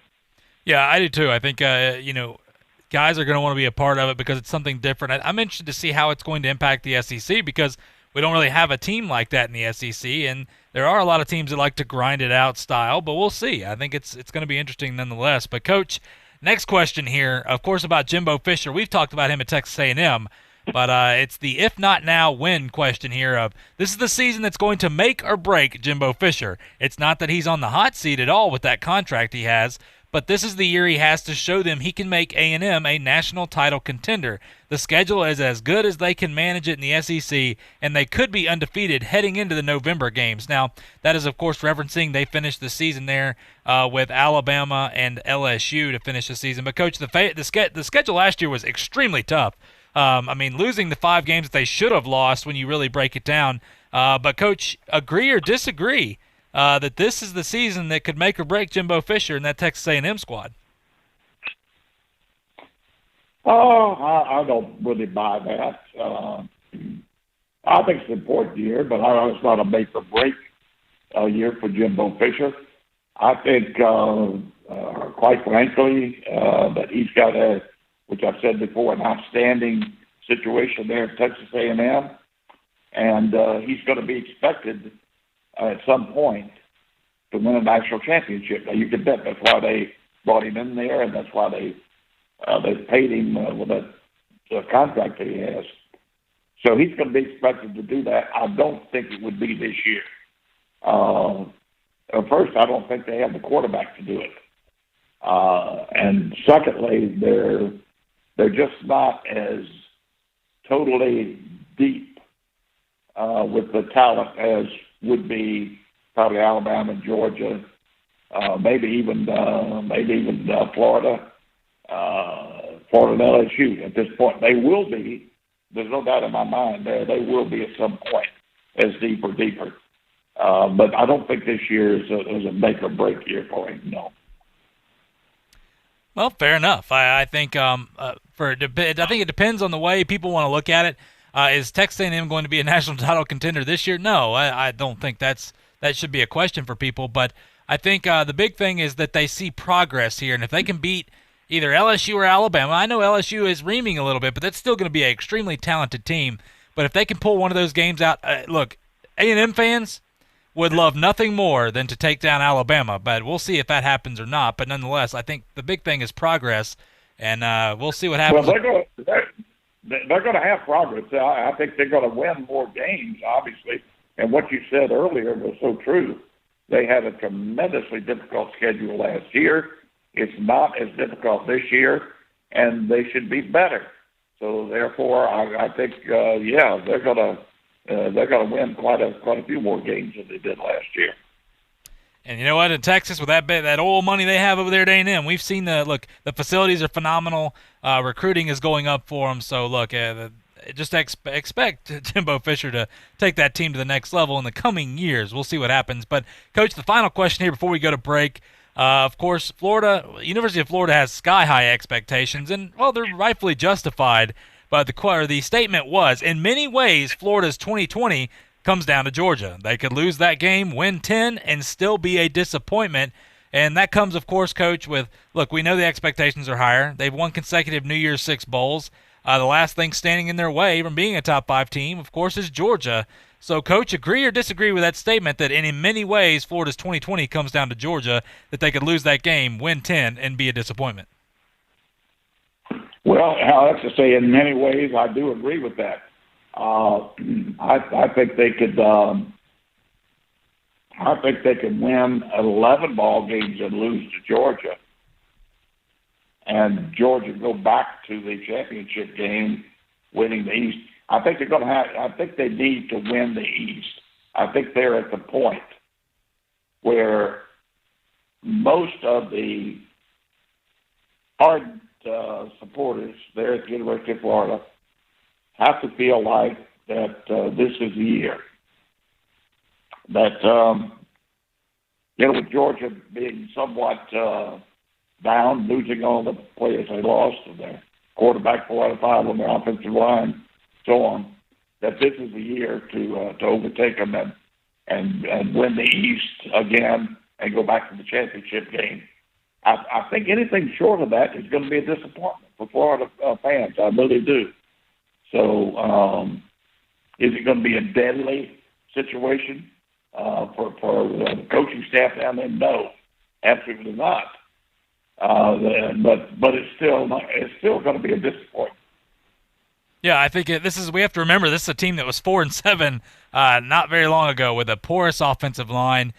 [SPEAKER 2] Yeah, I do too. I think guys are going to want to be a part of it because it's something different. I'm interested to see how it's going to impact the SEC because we don't really have a team like that in the SEC, and there are a lot of teams that like to grind it out style, but we'll see. I think it's going to be interesting nonetheless. But, Coach, next question here, of course, about Jimbo Fisher. We've talked about him at Texas A&M, but it's the if not now, when question here of this is the season that's going to make or break Jimbo Fisher. It's not that he's on the hot seat at all with that contract he has, but this is the year he has to show them he can make A&M a national title contender. The schedule is as good as they can manage it in the SEC, and they could be undefeated heading into the November games. Now, that is, of course, referencing they finished the season there with Alabama and LSU to finish the season. But, Coach, the schedule last year was extremely tough. Losing the 5 games that they should have lost when you really break it down. But, Coach, agree or disagree that this is the season that could make or break Jimbo Fisher and that Texas A&M squad?
[SPEAKER 12] I don't really buy that. I think it's an important year, but it's not a make or break year for Jimbo Fisher. I think, quite frankly, that he's got which I've said before, an outstanding situation there at Texas A&M, and he's going to be expected at some point to win a national championship. Now, you can bet that's why they brought him in there, and that's why they paid him with the contract that he has. So he's going to be expected to do that. I don't think it would be this year. First, I don't think they have the quarterback to do it. And secondly, they're just not as totally deep with the talent as would be probably Alabama, Georgia, maybe even Florida, Florida and LSU at this point. They will be. There's no doubt in my mind they will be at some point as deeper. But I don't think this year is a make or break year for him. No.
[SPEAKER 2] Well, fair enough. I think I think it depends on the way people want to look at it. Is Texas A&M going to be a national title contender this year? No, I don't think that should be a question for people. But I think the big thing is that they see progress here, and if they can beat either LSU or Alabama, I know LSU is reaming a little bit, but that's still going to be an extremely talented team. But if they can pull one of those games out, look, A&M fans would love nothing more than to take down Alabama, but we'll see if that happens or not. But nonetheless, I think the big thing is progress, and we'll see what happens.
[SPEAKER 12] Well, they're going to have progress. I think they're going to win more games, obviously. And what you said earlier was so true. They had a tremendously difficult schedule last year. It's not as difficult this year, and they should be better. So therefore, I think, they're going to win quite a few more games than they did last year.
[SPEAKER 2] And you know what? In Texas, with that oil money they have over there at A&M, we've seen the facilities are phenomenal. Recruiting is going up for them. So look, just expect Jimbo Fisher to take that team to the next level in the coming years. We'll see what happens. But Coach, the final question here before we go to break. Of course, University of Florida has sky-high expectations, and well, they're rightfully justified. But the statement was, in many ways, Florida's 2020 comes down to Georgia. They could lose that game, win 10, and still be a disappointment. And that comes, of course, Coach, with, look, we know the expectations are higher. They've won consecutive New Year's Six bowls. The last thing standing in their way from being a top 5 team, of course, is Georgia. So, Coach, agree or disagree with that statement that in many ways Florida's 2020 comes down to Georgia, that they could lose that game, win 10, and be a disappointment?
[SPEAKER 12] Well, I have to say, in many ways, I do agree with that. I think they could. I think they could win 11 ball games and lose to Georgia, and Georgia go back to the championship game, winning the East. I think they're going to have. I think they need to win the East. I think they're at the point where most of the hard supporters there at the University of Florida have to feel like that this is the year. That, with Georgia being somewhat down, losing all the players they lost, and their quarterback 4 out of 5 on their offensive line, so on, that this is the year to overtake them and win the East again and go back to the championship game. I think anything short of that is going to be a disappointment for Florida fans. I really do. So is it going to be a deadly situation for the coaching staff down there? No, absolutely not. But it's still going to be a disappointment.
[SPEAKER 2] Yeah, I think we have to remember this is a team that was 4-7 not very long ago with a porous offensive line.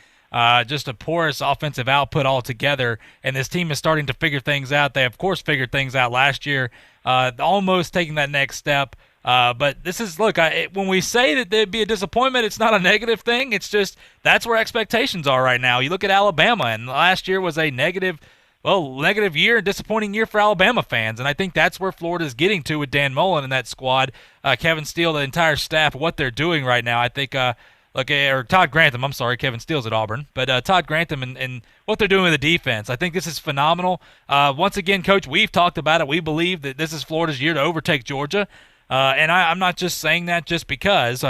[SPEAKER 2] Just a porous offensive output altogether, and this team is starting to figure things out. They, of course, figured things out last year, almost taking that next step. But this is, look, when we say that there'd be a disappointment, it's not a negative thing. It's just that's where expectations are right now. You look at Alabama, and last year was a negative year, disappointing year for Alabama fans, and I think that's where Florida's getting to with Dan Mullen and that squad, Kevin Steele, the entire staff, what they're doing right now. I think or Todd Grantham, I'm sorry, Kevin Steele's at Auburn, but Todd Grantham and what they're doing with the defense, I think this is phenomenal. Once again, Coach, we've talked about it. We believe that this is Florida's year to overtake Georgia, and I'm not just saying that just because.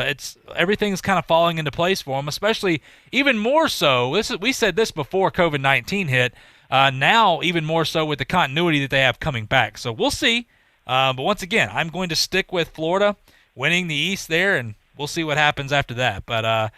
[SPEAKER 2] Everything's kind of falling into place for them, especially even more so. We said this before COVID-19 hit, now even more so with the continuity that they have coming back. So we'll see. But once again, I'm going to stick with Florida winning the East there, and we'll see what happens after that. But,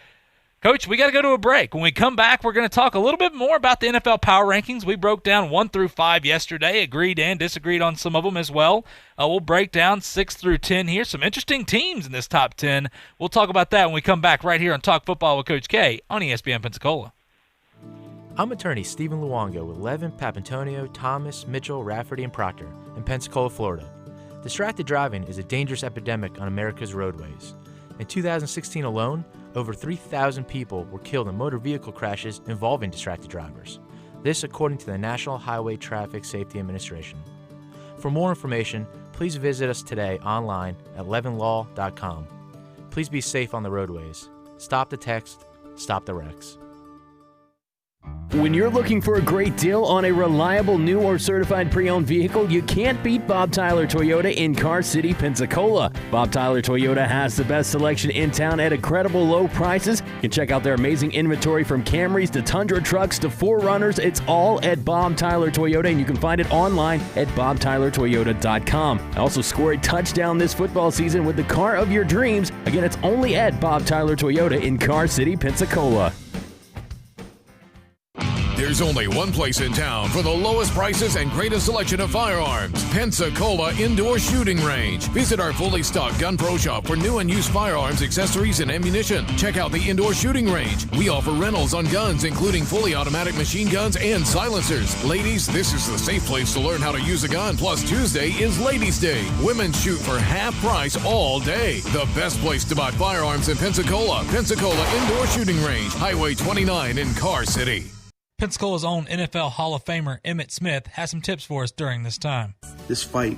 [SPEAKER 2] Coach, we got to go to a break. When we come back, we're going to talk a little bit more about the NFL Power Rankings. We broke down 1 through 5 yesterday, agreed and disagreed on some of them as well. We'll break down 6 through 10 here. Some interesting teams in this top 10. We'll talk about that when we come back right here on Talk Football with Coach K on ESPN Pensacola.
[SPEAKER 13] I'm attorney Stephen Luongo with Levin, Papantonio, Thomas, Mitchell, Rafferty, and Proctor in Pensacola, Florida. Distracted driving is a dangerous epidemic on America's roadways. In 2016 alone, over 3,000 people were killed in motor vehicle crashes involving distracted drivers. This according to the National Highway Traffic Safety Administration. For more information, please visit us today online at levinlaw.com. Please be safe on the roadways. Stop the text, Stop the wrecks.
[SPEAKER 7] When you're looking for a great deal on a reliable new or certified pre-owned vehicle, you can't beat Bob Tyler Toyota in Car City, Pensacola. Bob Tyler Toyota has the best selection in town at incredible low prices. You can check out their amazing inventory from Camrys to Tundra trucks to 4Runners. It's all at Bob Tyler Toyota, and you can find it online at bobtylertoyota.com. Also score a touchdown this football season with the car of your dreams. Again, it's only at Bob Tyler Toyota in Car City, Pensacola.
[SPEAKER 1] There's only one place in town for the lowest prices and greatest selection of firearms. Pensacola Indoor Shooting Range. Visit our fully stocked Gun Pro shop for new and used firearms, accessories, and ammunition. Check out the Indoor Shooting Range. We offer rentals on guns, including fully automatic machine guns and silencers. Ladies, this is the safe place to learn how to use a gun. Plus, Tuesday is Ladies' Day. Women shoot for half price all day. The best place to buy firearms in Pensacola. Pensacola Indoor Shooting Range. Highway 29 in Car City.
[SPEAKER 2] Pensacola's own NFL Hall of Famer Emmitt Smith has some tips for us during this time.
[SPEAKER 4] This fight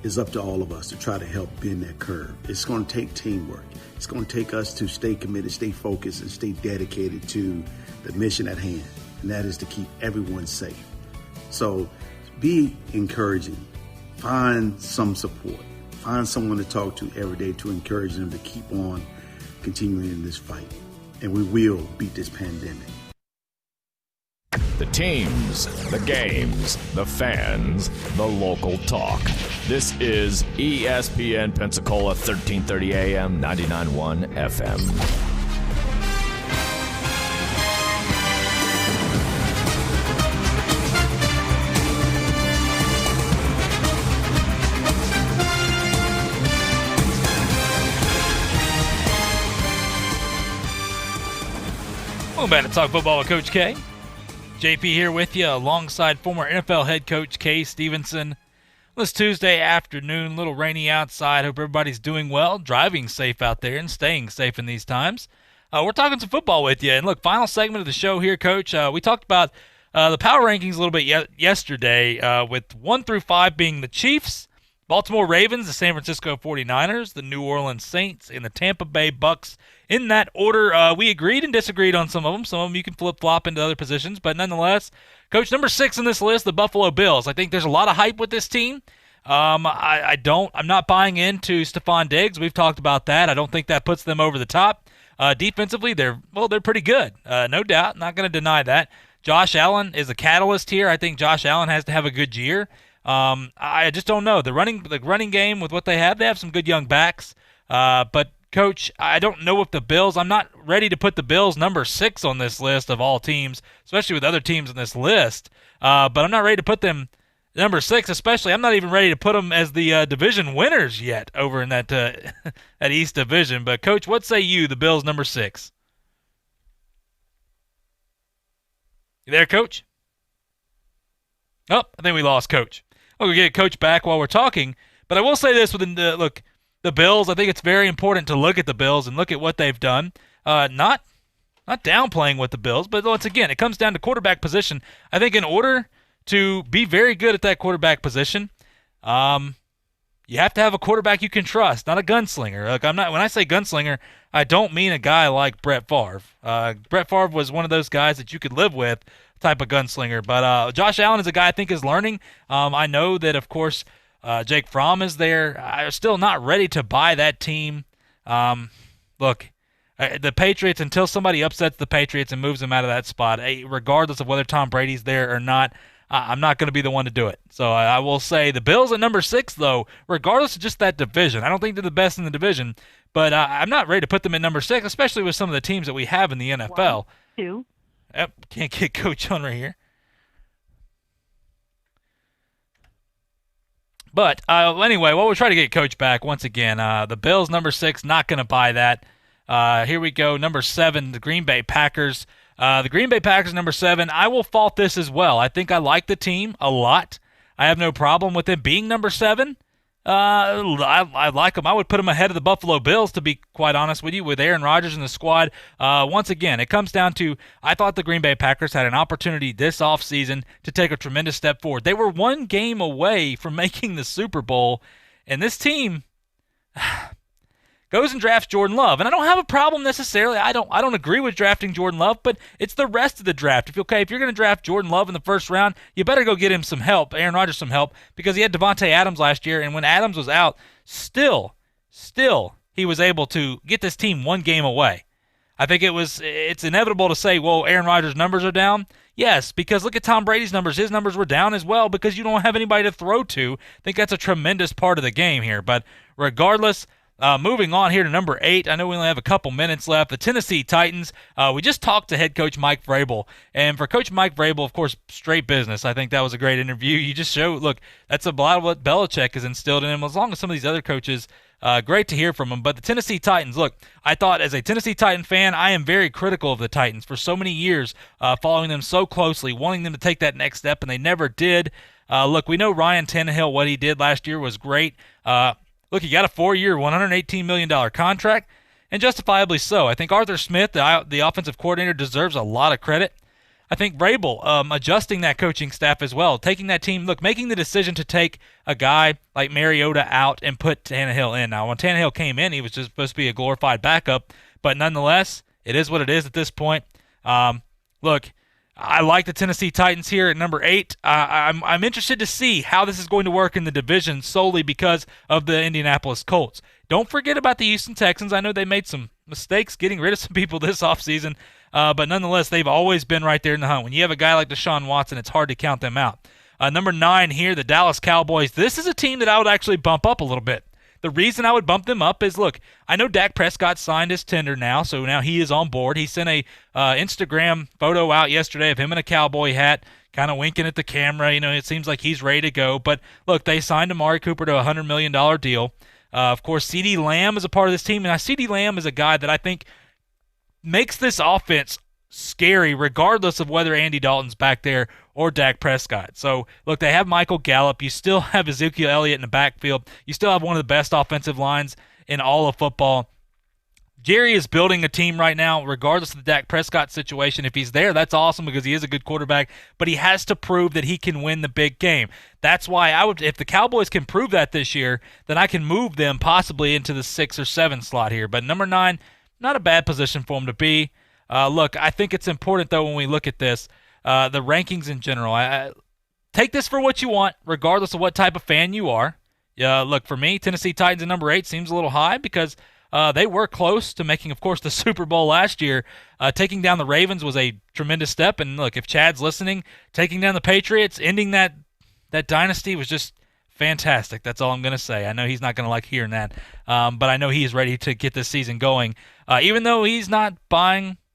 [SPEAKER 4] is up to all of us to try to help bend that curve. It's going to take teamwork. It's going to take us to stay committed, stay focused, and stay dedicated to the mission at hand, and that is to keep everyone safe. So be encouraging. Find some support. Find someone to talk to every day to encourage them to keep on continuing in this fight. And we will beat this pandemic.
[SPEAKER 3] The teams, the games, the fans, the local talk. This is ESPN Pensacola 1330 AM, 99.1 FM.
[SPEAKER 2] Welcome back to Talk Football with Coach K. JP here with you alongside former NFL head coach Kay Stevenson. This Tuesday afternoon, a little rainy outside. Hope everybody's doing well, driving safe out there and staying safe in these times. We're talking some football with you. And look, final segment of the show here, Coach. We talked about the power rankings a little bit yesterday with 1 through 5 being the Chiefs, Baltimore Ravens, the San Francisco 49ers, the New Orleans Saints, and the Tampa Bay Bucks. In that order, we agreed and disagreed on some of them. Some of them you can flip-flop into other positions. But nonetheless, Coach, number 6 in this list, the Buffalo Bills. I think there's a lot of hype with this team. I'm not buying into Stephon Diggs. We've talked about that. I don't think that puts them over the top. Defensively, they're pretty good. No doubt. Not going to deny that. Josh Allen is a catalyst here. I think Josh Allen has to have a good year. I just don't know. The running game with what they have some good young backs. But Coach, I don't know if the Bills, I'm not ready to put the Bills number 6 on this list of all teams, especially with other teams in this list. But I'm not ready to put them number 6, especially. I'm not even ready to put them as the division winners yet over in that that East Division. But, Coach, what say you, the Bills number 6? You there, Coach? Oh, I think we lost Coach. We'll get Coach back while we're talking. But I will say this, look, the Bills, I think it's very important to look at the Bills and look at what they've done. Not downplaying with the Bills, but once again, it comes down to quarterback position. I think in order to be very good at that quarterback position, you have to have a quarterback you can trust, not a gunslinger. Like when I say gunslinger, I don't mean a guy like Brett Favre. Brett Favre was one of those guys that you could live with, type of gunslinger. But Josh Allen is a guy I think is learning. I know that, of course, Jake Fromm is there. I'm still not ready to buy that team. Look, the Patriots, until somebody upsets the Patriots and moves them out of that spot, regardless of whether Tom Brady's there or not, I'm not going to be the one to do it. So I will say the Bills at number 6, though, regardless of just that division. I don't think they're the best in the division, but I'm not ready to put them at number 6, especially with some of the teams that we have in the NFL.
[SPEAKER 23] 1, 2.
[SPEAKER 2] Yep, can't get Coach on right here. But anyway, we'll try to get Coach back once again. The Bills, number 6, not going to buy that. Here we go, number 7, the Green Bay Packers. The Green Bay Packers, number 7, I will fault this as well. I think I like the team a lot. I have no problem with them being number 7. I like them. I would put them ahead of the Buffalo Bills, to be quite honest with you, with Aaron Rodgers in the squad. Once again, it comes down to I thought the Green Bay Packers had an opportunity this offseason to take a tremendous step forward. They were one game away from making the Super Bowl, and this team, goes and drafts Jordan Love. And I don't have a problem necessarily. I don't agree with drafting Jordan Love, but it's the rest of the draft. If you're going to draft Jordan Love in the first round, you better go get him some help, Aaron Rodgers some help, because he had Devontae Adams last year, and when Adams was out, still he was able to get this team one game away. I think it's inevitable to say, well, Aaron Rodgers' numbers are down. Yes, because look at Tom Brady's numbers. His numbers were down as well because you don't have anybody to throw to. I think that's a tremendous part of the game here. But regardless, moving on here to number 8. I know we only have a couple minutes left. The Tennessee Titans. We just talked to head coach Mike Vrabel. And for Coach Mike Vrabel, of course, straight business. I think that was a great interview. You just showed, look, that's a lot of what Belichick has instilled in him, as long as some of these other coaches. Great to hear from him. But the Tennessee Titans, look, I thought as a Tennessee Titan fan, I am very critical of the Titans for so many years, following them so closely, wanting them to take that next step, and they never did. Look, we know Ryan Tannehill, what he did last year was great. Look, he got a 4-year, $118 million contract, and justifiably so. I think Arthur Smith, the offensive coordinator, deserves a lot of credit. I think Vrabel adjusting that coaching staff as well, taking that team, making the decision to take a guy like Mariota out and put Tannehill in. Now, when Tannehill came in, he was just supposed to be a glorified backup, but nonetheless, it is what it is at this point. Look, I like the Tennessee Titans here at number 8. I'm interested to see how this is going to work in the division solely because of the Indianapolis Colts. Don't forget about the Houston Texans. I know they made some mistakes getting rid of some people this offseason, but nonetheless, they've always been right there in the hunt. When you have a guy like Deshaun Watson, it's hard to count them out. Number 9 here, the Dallas Cowboys. This is a team that I would actually bump up a little bit. The reason I would bump them up is, look, I know Dak Prescott signed his tender now, so now he is on board. He sent a Instagram photo out yesterday of him in a cowboy hat, kind of winking at the camera. You know, it seems like he's ready to go. But, look, they signed Amari Cooper to a $100 million deal. Of course, CeeDee Lamb is a part of this team, and CeeDee Lamb is a guy that I think makes this offense scary regardless of whether Andy Dalton's back there or Dak Prescott. So, look, they have Michael Gallup. You still have Ezekiel Elliott in the backfield. You still have one of the best offensive lines in all of football. Jerry is building a team right now regardless of the Dak Prescott situation. If he's there, that's awesome because he is a good quarterback, but he has to prove that he can win the big game. That's why if the Cowboys can prove that this year, then I can move them possibly into the 6 or 7 slot here. But number 9, not a bad position for him to be. Look, I think it's important, though, when we look at this, the rankings in general. I take this for what you want, regardless of what type of fan you are. Look, for me, Tennessee Titans at number 8 seems a little high because they were close to making, of course, the Super Bowl last year. Taking down the Ravens was a tremendous step. And, look, if Chad's listening, taking down the Patriots, ending that dynasty was just fantastic. That's all I'm going to say. I know he's not going to like hearing that, but I know he is ready to get this season going, even though he's not buying –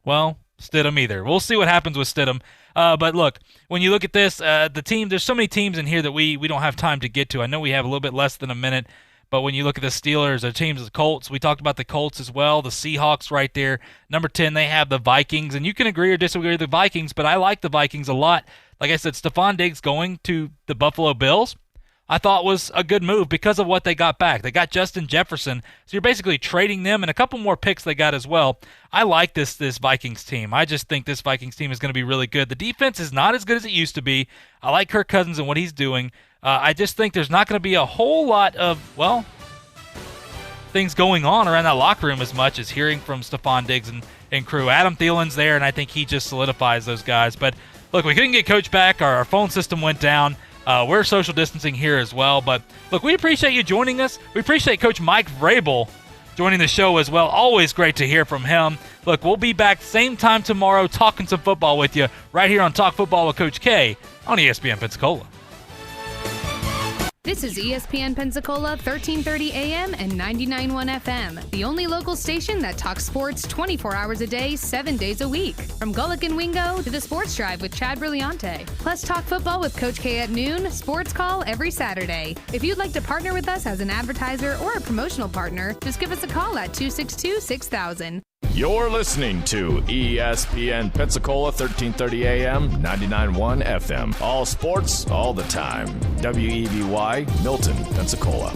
[SPEAKER 2] well, Stidham either. We'll see what happens with Stidham. But look, when you look at this, the team, there's so many teams in here that we don't have time to get to. I know we have a little bit less than a minute, but when you look at the Steelers, the teams, the Colts, we talked about the Colts as well, the Seahawks right there. Number 10, they have the Vikings, and you can agree or disagree with the Vikings, but I like the Vikings a lot. Like I said, Stephon Diggs going to the Buffalo Bills, I thought was a good move because of what they got back. They got Justin Jefferson, so you're basically trading them and a couple more picks they got as well. I like this Vikings team. I just think this Vikings team is going to be really good. The defense is not as good as it used to be. I like Kirk Cousins and what he's doing. I just think there's not going to be a whole lot of, things going on around that locker room as much as hearing from Stephon Diggs and crew. Adam Thielen's there, and I think he just solidifies those guys. But, look, we couldn't get Coach back. Our phone system went down. We're social distancing here as well. But, look, we appreciate you joining us. We appreciate Coach Mike Vrabel joining the show as well. Always great to hear from him. Look, we'll be back same time tomorrow talking some football with you right here on Talk Football with Coach K on ESPN Pensacola.
[SPEAKER 11] This is ESPN Pensacola 1330 AM and 99.1 FM, the only local station that talks sports 24 hours a day, 7 days a week. From Gullick and Wingo to the Sports Drive with Chad Brillante. Plus talk football with Coach K at noon, sports call every Saturday. If you'd like to partner with us as an advertiser or a promotional partner, just give us a call at 262-6000.
[SPEAKER 3] You're listening to ESPN Pensacola 1330 AM, 99.1 FM. All sports, all the time. WEBY, Milton, Pensacola.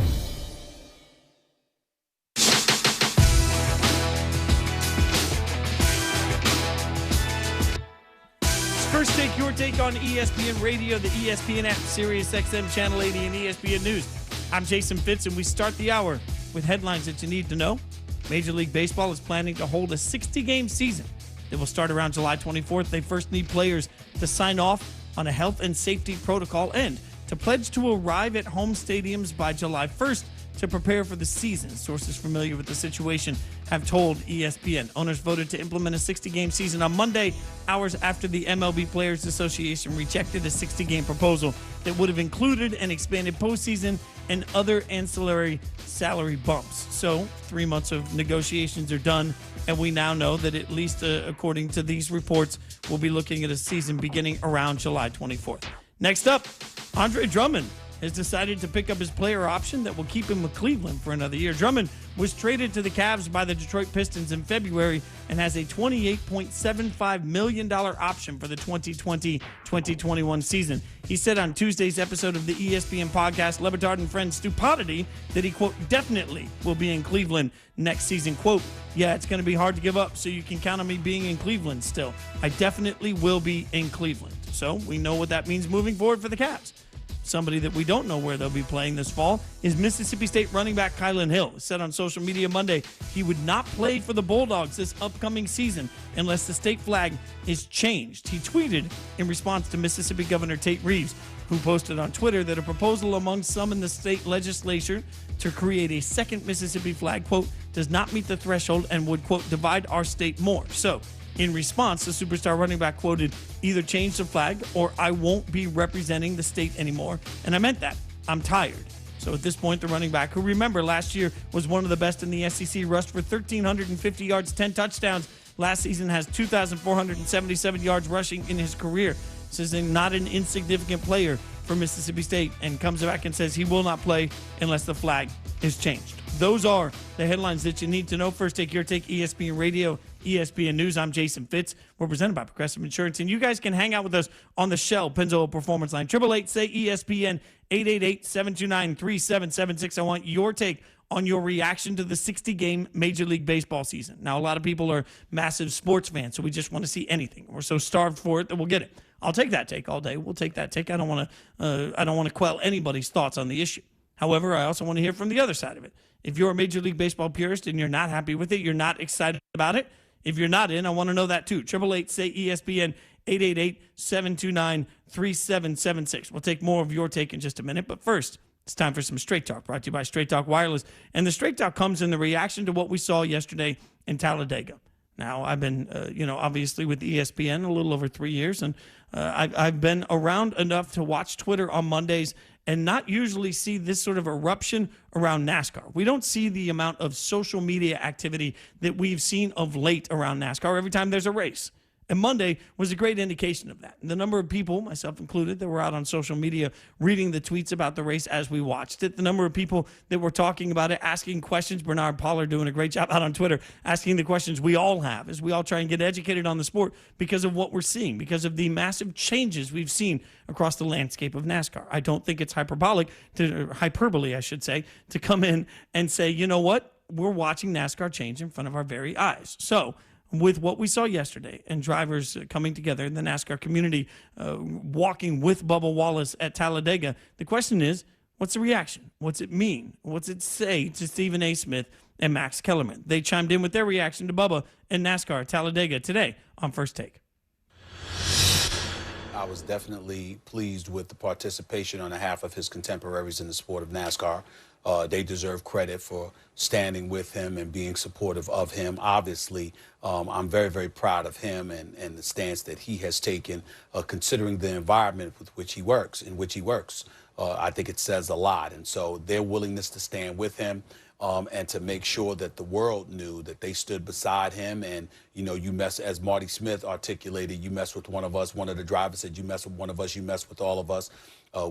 [SPEAKER 5] First Take Your Take on ESPN Radio, the ESPN app, Sirius XM Channel 80, and ESPN News. I'm Jason Fitz, and we start the hour with headlines that you need to know. Major League Baseball is planning to hold a 60-game season. It will start around July 24th. They first need players to sign off on a health and safety protocol and to pledge to arrive at home stadiums by July 1st to prepare for the season. Sources familiar with the situation have told ESPN. Owners voted to implement a 60-game season on Monday, hours after the MLB Players Association rejected a 60-game proposal that would have included an expanded postseason and other ancillary salary bumps. So 3 months of negotiations are done, and we now know that at least according to these reports, we'll be looking at a season beginning around July 24th. Next up, Andre Drummond has decided to pick up his player option that will keep him with Cleveland for another year. Drummond was traded to the Cavs by the Detroit Pistons in February and has a $28.75 million option for the 2020-2021 season. He said on Tuesday's episode of the ESPN podcast, Le Batard and Friends Stupidity, that he, quote, definitely will be in Cleveland next season. Quote, yeah, it's going to be hard to give up, so you can count on me being in Cleveland still. I definitely will be in Cleveland. So we know what that means moving forward for the Cavs. Somebody that we don't know where they'll be playing this fall is Mississippi State running back Kylan Hill. Said on social media Monday he would not play for the Bulldogs this upcoming season unless the state flag is changed. He tweeted in response to Mississippi Governor Tate Reeves, who posted on Twitter that a proposal among some in the state legislature to create a second Mississippi flag, quote, does not meet the threshold and would, quote, divide our state more. So, in response, the superstar running back quoted, either change the flag or I won't be representing the state anymore. And I meant that. I'm tired. So at this point, the running back, who remember last year was one of the best in the SEC, rushed for 1,350 yards, 10 touchdowns. Last season has 2,477 yards rushing in his career. This is not an insignificant player for Mississippi State, and comes back and says he will not play unless the flag is changed. Those are the headlines that you need to know. First Take Your Take, ESPN Radio, ESPN News. I'm Jason Fitz. We're presented by Progressive Insurance, and you guys can hang out with us on the Shell Pennzoil Performance Line. 888-SAY-ESPN, 888-729-3776. I want your take on your reaction to the 60-game Major League Baseball season. Now, a lot of people are massive sports fans, so we just want to see anything. We're so starved for it that we'll get it. I'll take that take all day. We'll take that take. I don't want to quell anybody's thoughts on the issue. However, I also want to hear from the other side of it. If you're a Major League Baseball purist and you're not happy with it, you're not excited about it, if you're not in, I want to know that too. 888-SAY-ESPN, 888-729-3776. We'll take more of your take in just a minute, but first, it's time for some Straight Talk, brought to you by Straight Talk Wireless. And the Straight Talk comes in the reaction to what we saw yesterday in Talladega. Now, I've been, obviously with ESPN a little over 3 years, and I've been around enough to watch Twitter on Mondays and not usually see this sort of eruption around NASCAR. We don't see the amount of social media activity that we've seen of late around NASCAR every time there's a race. And Monday was a great indication of that. And the number of people, myself included, that were out on social media reading the tweets about the race as we watched it, the number of people that were talking about it, asking questions, Bernard Pollard doing a great job out on Twitter, asking the questions we all have as we all try and get educated on the sport because of what we're seeing, because of the massive changes we've seen across the landscape of NASCAR. I don't think it's hyperbole, I should say, to come in and say, you know what, we're watching NASCAR change in front of our very eyes. So, with what we saw yesterday and drivers coming together in the NASCAR community, walking with Bubba Wallace at Talladega, the question is, what's the reaction? What's it mean? What's it say to Stephen A. Smith and Max Kellerman? They chimed in with their reaction to Bubba and NASCAR at Talladega today on First Take.
[SPEAKER 6] I was definitely pleased with the participation on behalf of his contemporaries in the sport of NASCAR. They deserve credit for standing with him and being supportive of him. Obviously, I'm very, very proud of him and the stance that he has taken, considering the environment in which he works. I think it says a lot. And so their willingness to stand with him and to make sure that the world knew that they stood beside him. And, as Marty Smith articulated, you mess with one of us. One of the drivers said, you mess with one of us, you mess with all of us.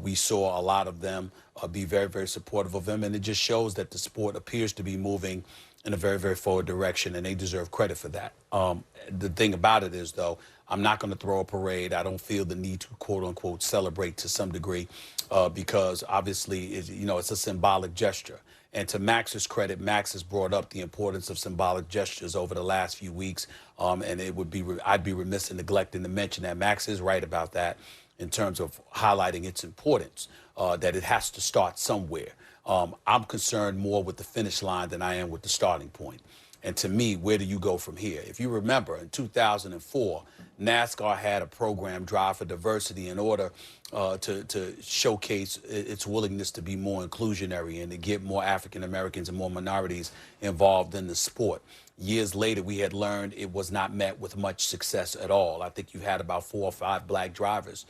[SPEAKER 6] We saw a lot of them be very, very supportive of him, and it just shows that the sport appears to be moving in a very, very forward direction, and they deserve credit for that. The thing about it is, though, I'm not going to throw a parade. I don't feel the need to, quote-unquote, celebrate to some degree because, obviously, it's a symbolic gesture. And to Max's credit, Max has brought up the importance of symbolic gestures over the last few weeks, and I'd be remiss in neglecting to mention that Max is right about that, in terms of highlighting its importance, that it has to start somewhere. I'm concerned more with the finish line than I am with the starting point. And to me, where do you go from here? If you remember, in 2004, NASCAR had a program, Drive for Diversity, in order to showcase its willingness to be more inclusionary and to get more African Americans and more minorities involved in the sport. Years later, we had learned it was not met with much success at all. I think you had about 4 or 5 black drivers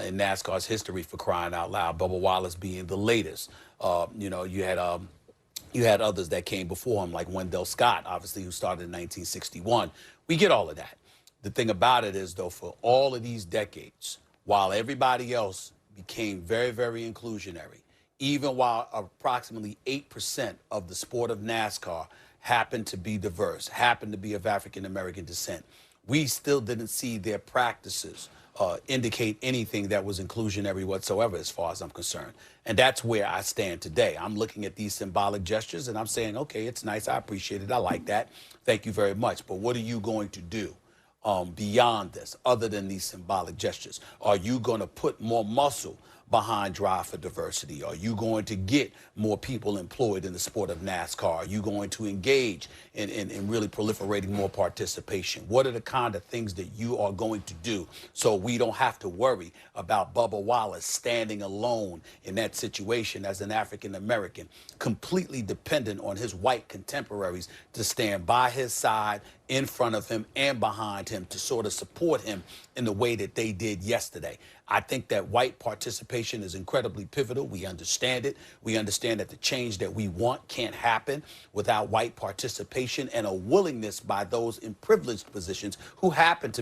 [SPEAKER 6] in NASCAR's history, for crying out loud, Bubba Wallace being the latest. You had others that came before him, like Wendell Scott, obviously, who started in 1961. We get all of that. The thing about it is, though, for all of these decades, while everybody else became very, very inclusionary, even while approximately 8% of the sport of NASCAR happened to be diverse, happened to be of African-American descent, we still didn't see their practices indicate anything that was inclusionary whatsoever, as far as I'm concerned. And that's where I stand today. I'm looking at these symbolic gestures and I'm saying, okay, it's nice. I appreciate it. I like that. Thank you very much. But what are you going to do beyond this, other than these symbolic gestures? Are you going to put more muscle behind Drive for Diversity? Are you going to get more people employed in the sport of NASCAR? Are you going to engage in really proliferating more participation? What are the kind of things that you are going to do so we don't have to worry about Bubba Wallace standing alone in that situation as an African American, completely dependent on his white contemporaries to stand by his side, in front of him, and behind him to sort of support him in the way that they did yesterday? I think that white participation is incredibly pivotal. We understand it. We understand that the change that we want can't happen without white participation and a willingness by those in privileged positions who happen to